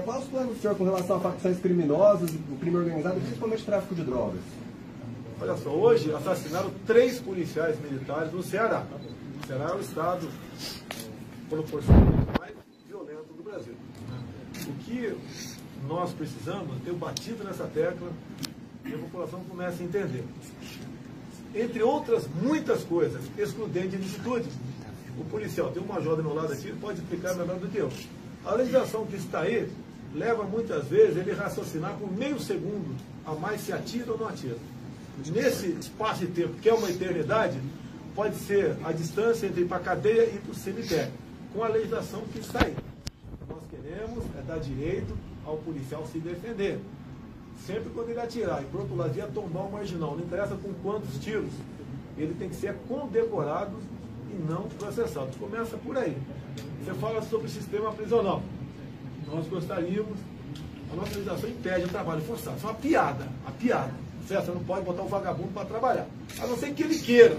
Quais os planos do senhor com relação a facções criminosas, o crime organizado, principalmente o tráfico de drogas? Olha só, hoje assassinaram 3 policiais militares no Ceará. O Ceará é o estado proporcionalmente mais violento do Brasil. O que nós precisamos, tenho batido nessa tecla, e a população começa a entender. Entre outras muitas coisas, excludente de licitude. O policial, tem um major do meu lado aqui, ele pode explicar melhor do que eu. A legislação que está aí leva muitas vezes ele raciocinar por meio segundo a mais se atira ou não atira. Nesse espaço de tempo, que é uma eternidade, pode ser a distância entre ir para a cadeia e para o cemitério, com a legislação que está aí. Nós queremos dar direito ao policial se defender. Sempre quando ele atirar e por outro lado ia tombar o marginal, não interessa com quantos tiros, ele tem que ser condecorado e não processado. Começa por aí. Você fala sobre o sistema prisional. Nós gostaríamos, a nossa legislação impede o trabalho forçado. Isso é uma piada, Você não pode botar um vagabundo para trabalhar, a não ser que ele queira.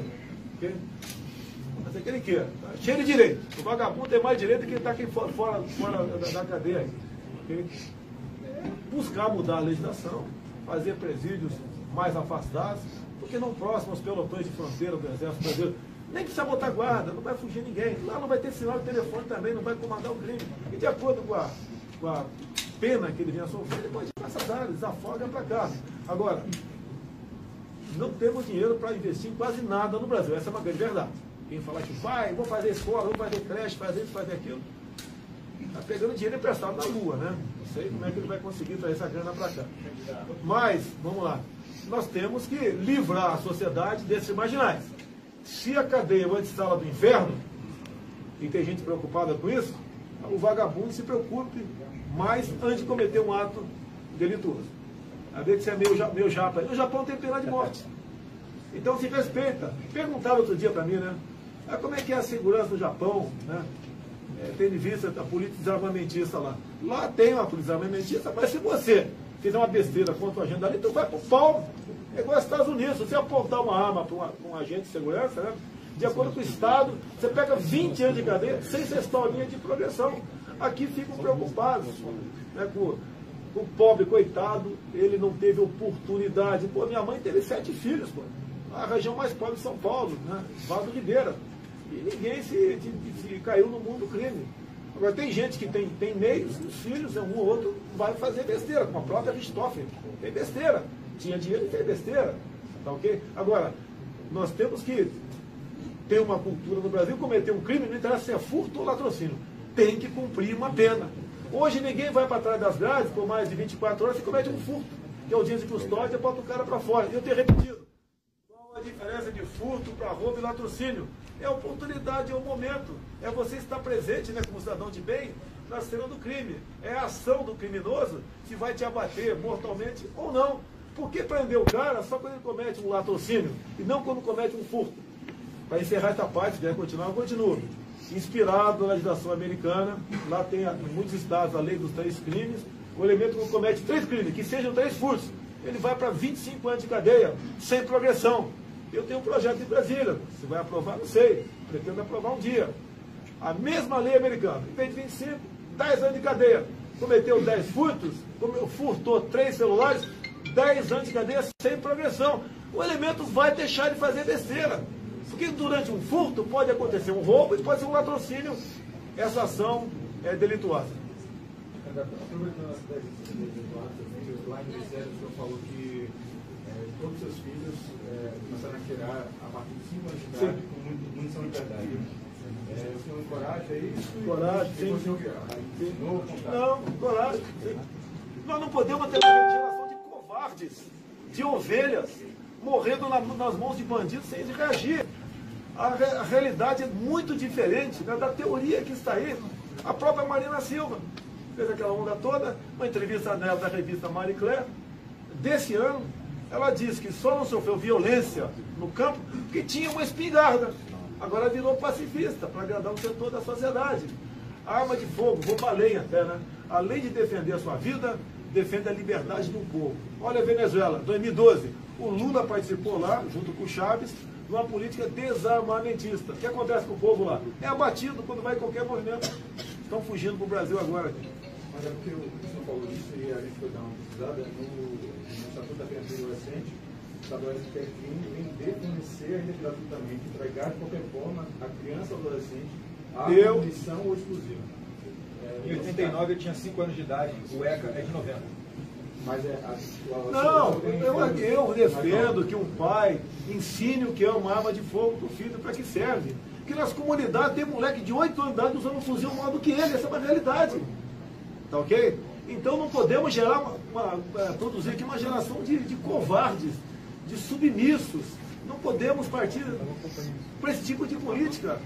Okay? A não ser que ele queira. Tá? Cheio de direito. O vagabundo tem mais direito que ele está aqui fora da cadeia. Okay? Buscar mudar a legislação, fazer presídios mais afastados, porque não próximos aos pelotões de fronteira do Exército Brasileiro. Nem precisa botar guarda, não vai fugir ninguém. Lá não vai ter sinal de telefone também, não vai comandar o crime. E de acordo com a pena que ele vinha sofrer, ele pode ir para essas áreas, desafoga para cá. Agora, não temos dinheiro para investir em quase nada no Brasil. Essa é uma grande verdade. Quem falar que vou fazer escola, vou fazer creche, fazer isso, fazer aquilo, está pegando dinheiro emprestado na Lua, né? Não sei como é que ele vai conseguir trazer essa grana para cá. Mas, vamos lá, nós temos que livrar a sociedade desses marginais. Se a cadeia é uma sala do inferno, e tem gente preocupada com isso, o vagabundo se preocupe mais antes de cometer um ato delituoso. A ver que você é meio japa. No Japão tem pena de morte. Então se respeita. Perguntaram outro dia para mim, né? Como é que é a segurança no Japão, né? Tendo em vista a política desarmamentista lá. Lá tem uma política desarmamentista, mas se você fizer uma besteira contra o agente ali, tu vai pro pau. É igual aos Estados Unidos. Se você apontar uma arma para um agente de segurança, né? De acordo com o Estado, você pega 20 anos de cadeia sem ser historinha de progressão. Aqui ficam preocupados, né, com o pobre, coitado, ele não teve oportunidade. Pô, minha mãe teve 7 filhos, pô. A região mais pobre de São Paulo, né? Vado Ribeira. E ninguém se caiu no mundo do crime. Agora, tem gente que tem meios, os filhos, um ou outro, vai fazer besteira, como a própria Richthofen. Tem besteira. Tinha dinheiro e fez besteira. Tá ok? Agora, nós temos que ter uma cultura no Brasil, cometer um crime, não interessa se é furto ou latrocínio. Tem que cumprir uma pena. Hoje ninguém vai para trás das grades por mais de 24 horas e comete um furto, que é o dia de custódia e bota o cara para fora. E eu tenho repetido. Qual a diferença de furto para roubo e latrocínio? É a oportunidade, é o momento. É você estar presente, né, como cidadão de bem na cena do crime. É a ação do criminoso que vai te abater mortalmente ou não. Por que prender o cara só quando ele comete um latrocínio e não quando comete um furto? Para encerrar essa parte, se quer continuar, eu continuo. Inspirado na legislação americana, lá tem em muitos estados a lei dos 3 crimes, o elemento que comete 3 crimes, que sejam 3 furtos, ele vai para 25 anos de cadeia, sem progressão. Eu tenho um projeto em Brasília, se vai aprovar, não sei, pretendo aprovar um dia. A mesma lei americana, em vez de 25, 10 anos de cadeia. Cometeu 10 furtos, furtou 3 celulares, 10 anos de cadeia sem progressão. O elemento vai deixar de fazer besteira. Porque durante um furto pode acontecer um roubo e pode ser um latrocínio. Essa ação é delituosa. Aproveitando as ideias delituosas, lá em Ministério o senhor falou que todos os seus filhos começaram a tirar a partir de 5 anos de idade com munição de verdade. O senhor encoraja isso? Coragem, sim. Não, coragem. Sim. Nós não podemos ter uma geração de covardes, de ovelhas, morrendo nas mãos de bandidos sem reagir. A realidade é muito diferente, né, da teoria que está aí. A própria Marina Silva fez aquela onda toda, uma entrevista nela da revista Marie Claire, desse ano. Ela disse que só não sofreu violência no campo porque tinha uma espingarda. Agora virou pacifista, para agradar o setor da sociedade. A arma de fogo, rouba a lenha até, né? Além de defender a sua vida, defende a liberdade do povo. Olha a Venezuela, 2012. O Lula participou lá, junto com o Chaves, de uma política desarmamentista. O que acontece com o povo lá? É abatido quando vai em qualquer movimento. Estão fugindo para o Brasil agora. Mas é porque o senhor falou isso e a gente foi dar uma pesquisada no Estatuto da Criança e do Adolescente, estabelece que é crime vender, fornecer ainda gratuitamente, entregar de qualquer forma a criança ou adolescente a munição ou explosivo. Em 89 eu tinha 5 anos de idade, o ECA é de 90. Mas não, eu defendo que um pai ensine o que é uma arma de fogo para o filho, para que serve. Porque nas comunidades tem moleque de 8 anos de idade usando um fuzil maior do que ele, essa é uma realidade. Tá ok? Então não podemos gerar produzir aqui uma geração de covardes, de submissos. Não podemos partir para esse tipo de política.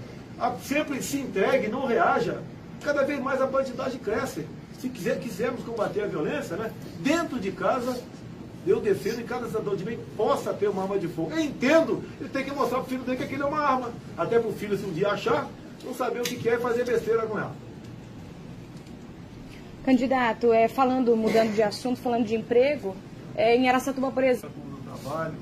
Sempre se entregue, não reaja. Cada vez mais a bandidagem cresce. Se quisermos combater a violência, né, dentro de casa, eu defendo que cada cidadão de bem possa ter uma arma de fogo. Eu entendo, ele tem que mostrar para o filho dele que aquilo é uma arma. Até para o filho, se um dia achar, não saber o que é e fazer besteira com ela. Candidato, mudando de assunto, falando de emprego, em Araçatuba, por exemplo. Trabalho,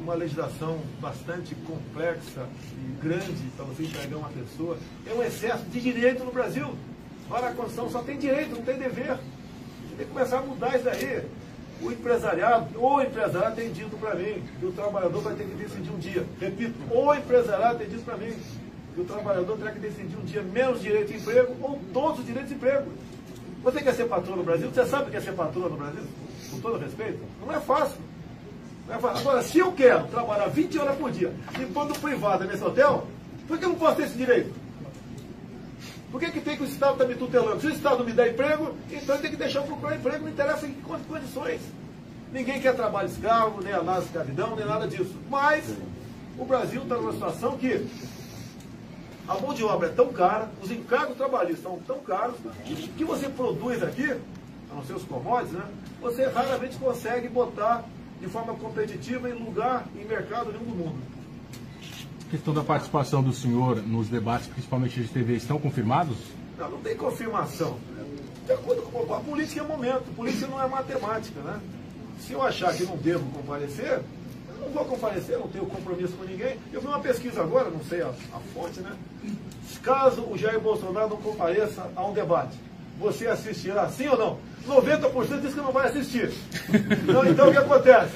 uma legislação bastante complexa e grande para você enxergar uma pessoa. É um excesso de direito no Brasil. Olha, a Constituição só tem direito, não tem dever. Tem que começar a mudar isso daí. O empresariado tem dito para mim que o trabalhador vai ter que decidir um dia. Repito, o empresariado tem dito para mim que o trabalhador terá que decidir um dia menos direito de emprego ou todos os direitos de emprego. Você quer ser patrão no Brasil? Você sabe o que é ser patrão no Brasil? Com todo respeito? Não é fácil. Não é fácil. Agora, se eu quero trabalhar 20 horas por dia e pôr no privado nesse hotel, por que eu não posso ter esse direito? Por que tem que o Estado está me tutelando? Se o Estado me dá emprego, então ele tem que deixar eu procurar emprego, não interessa em que condições. Ninguém quer trabalho escravo, nem a escravidão, nem nada disso. Mas o Brasil está numa situação que a mão de obra é tão cara, os encargos trabalhistas são tão caros, que você produz aqui, a não ser os commodities, né, você raramente consegue botar de forma competitiva em lugar, em mercado nenhum do mundo. A questão da participação do senhor nos debates, principalmente de TV, estão confirmados? Não, não tem confirmação. De acordo com a política é momento, política não é matemática, né? Se eu achar que não devo comparecer, eu não vou comparecer, não tenho compromisso com ninguém. Eu vi uma pesquisa agora, não sei a fonte, né? Caso o Jair Bolsonaro não compareça a um debate, você assistirá, sim ou não? 90% diz que não vai assistir. Então o que acontece?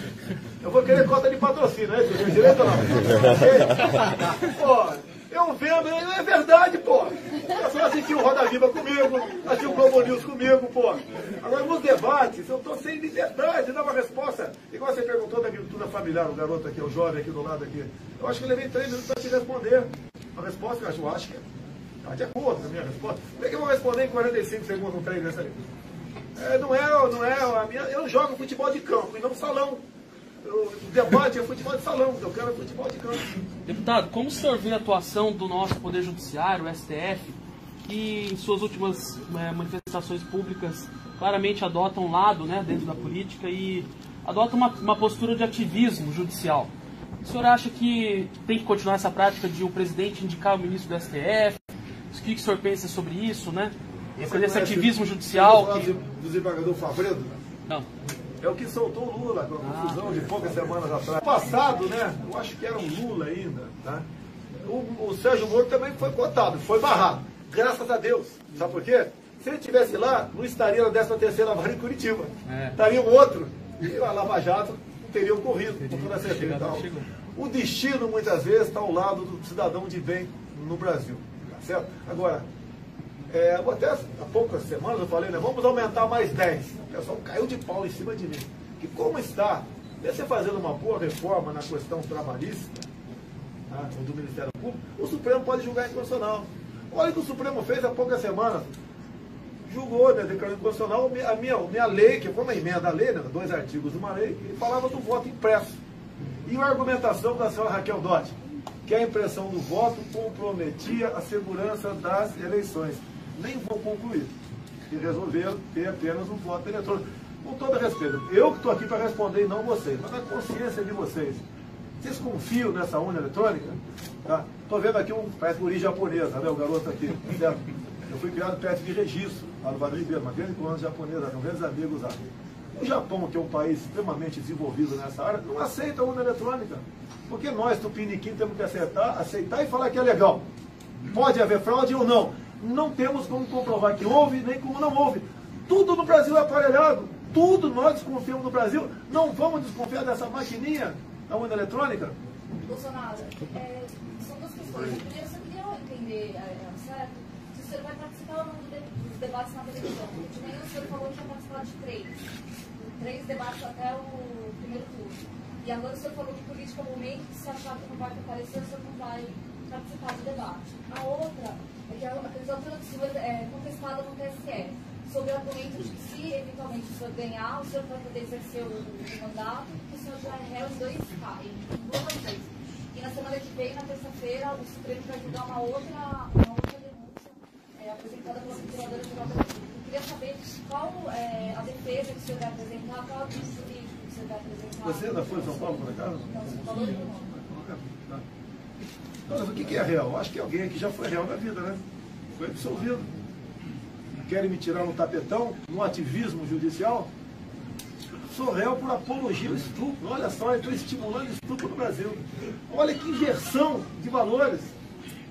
Eu vou querer cota de patrocínio, né? Tem direito ou não? Pô, eu vendo, é verdade, pô. Eu só assisti o Roda Viva comigo, assisti o Globo News comigo, pô. Agora, nos debates, eu estou sem liberdade, dá uma resposta. Igual você perguntou da agricultura familiar, o garoto aqui, o jovem aqui do lado aqui. Eu acho que eu levei 3 minutos para te responder. A resposta, eu acho que está de acordo com a minha resposta. Como é que eu vou responder em 45 segundos um trem dessa aí? Não é a minha. Eu jogo futebol de campo e não salão. O debate é futebol de salão, eu quero futebol de campo. Deputado, como o senhor vê a atuação do nosso Poder Judiciário, o STF, que em suas últimas manifestações públicas claramente adota um lado, né, dentro da política e adota uma postura de ativismo judicial? O senhor acha que tem que continuar essa prática de o presidente indicar o ministro do STF? O que o senhor pensa sobre isso, né? Esse ativismo judicial. Do desembargador Fabredo? Não. É o que soltou o Lula, com a confusão de poucas semanas atrás. Passado, né? Eu acho que era um Lula ainda, tá? O Sérgio Moro também foi cotado, foi barrado. Graças a Deus. Sabe por quê? Se ele estivesse lá, não estaria na 13ª Vara em Curitiba. Estaria um outro. E a Lava Jato não teria ocorrido, com toda certeza. Então, o destino, muitas vezes, está ao lado do cidadão de bem no Brasil. Tá certo? Agora, até há poucas semanas eu falei, né, vamos aumentar mais 10. O pessoal caiu de pau em cima de mim. Que como está, você fazendo uma boa reforma na questão trabalhista, tá, do Ministério Público, o Supremo pode julgar inconstitucional. Olha o que o Supremo fez há poucas semanas. Julgou, né, declarando inconstitucional a minha lei, que foi uma emenda à lei, né, 2 artigos de uma lei, que falava do voto impresso. E a argumentação da senhora Raquel Dodge, que a impressão do voto comprometia a segurança das eleições. Nem vou concluir. E resolveram ter apenas um voto eletrônico. Com todo respeito, eu que estou aqui para responder e não vocês, mas na consciência de vocês. Vocês confiam nessa urna eletrônica? Tá? Estou vendo aqui parece guri japonesa, né, o garoto aqui. Certo? Eu fui criado perto de Registro, lá no Vale do Ribeiro, uma grande colônia japonesa, com grandes amigos lá. O Japão, que é um país extremamente desenvolvido nessa área, não aceita a urna eletrônica. Porque nós, tupiniquim, temos que aceitar e falar que é legal. Pode haver fraude ou não. Não temos como comprovar que houve, nem como não houve. Tudo no Brasil é aparelhado. Tudo nós desconfiamos no Brasil. Não vamos desconfiar dessa maquininha da urna eletrônica? Bolsonaro, são 2 questões. Primeiro, eu só queria entender, certo, se o senhor vai participar ou não dos debates na televisão. De manhã o senhor falou que ia participar de 3 debates até o primeiro turno. E agora o senhor falou que política é o momento que se achar que não vai comparecer, o senhor não vai participar do debate. A outra é que a candidatura do senhor é contestada no TSE, sobre o argumento de que se eventualmente o senhor ganhar, o senhor vai poder exercer o mandato, que o senhor já é réu em 2 vezes. E na semana que vem, na terça-feira, o Supremo vai julgar uma outra denúncia apresentada pela Procuradora-Geral da República. Eu queria saber qual a defesa que o senhor vai apresentar, qual a defesa jurídica que o senhor vai apresentar. Você ainda foi em São Paulo, por acaso? Não, São Paulo não. Mas o que é real? Acho que alguém aqui já foi real na vida, né? Foi absolvido. Querem me tirar no tapetão, no ativismo judicial? Sou réu por apologia ao estupro. Olha só, eu estou estimulando estupro no Brasil. Olha que inversão de valores.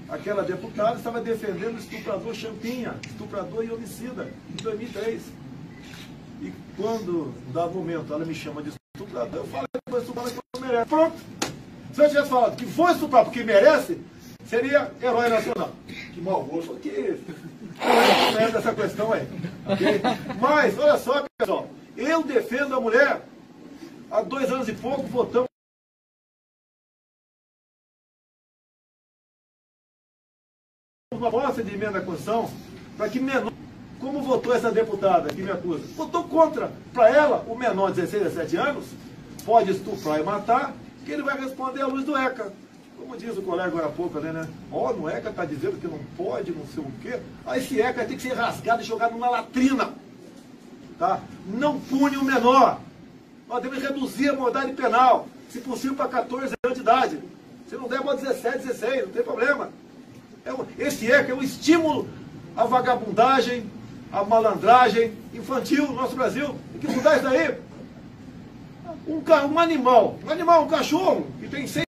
Aquela deputada estava defendendo o estuprador Champinha, estuprador e homicida, em 2003. E quando, dado momento, ela me chama de estuprador, eu falo que foi estuprador porque não merece. Pronto. Se eu tivesse falado que foi estuprar porque merece, seria herói nacional. Que mau gosto. Que não é dessa questão aí. Okay? Mas, olha só, pessoal. Eu defendo a mulher. Há 2 anos e pouco, votamos uma proposta de emenda à Constituição para que menor... Como votou essa deputada que me acusa? Votou contra. Para ela, o menor de 16 a 17 anos pode estuprar e matar, que ele vai responder à luz do ECA. Como diz o colega agora há pouco, né? Ó, no ECA está dizendo que não pode, não sei o quê. Aí esse ECA tem que ser rasgado e jogado numa latrina. Tá? Não pune o menor. Nós devemos reduzir a modalidade penal, se possível para 14 anos de idade. Se não der, para 17, 16, não tem problema. Esse é um estímulo à vagabundagem, à malandragem infantil no nosso Brasil. Tem que mudar isso daí. Um animal, um cachorro, que tem 6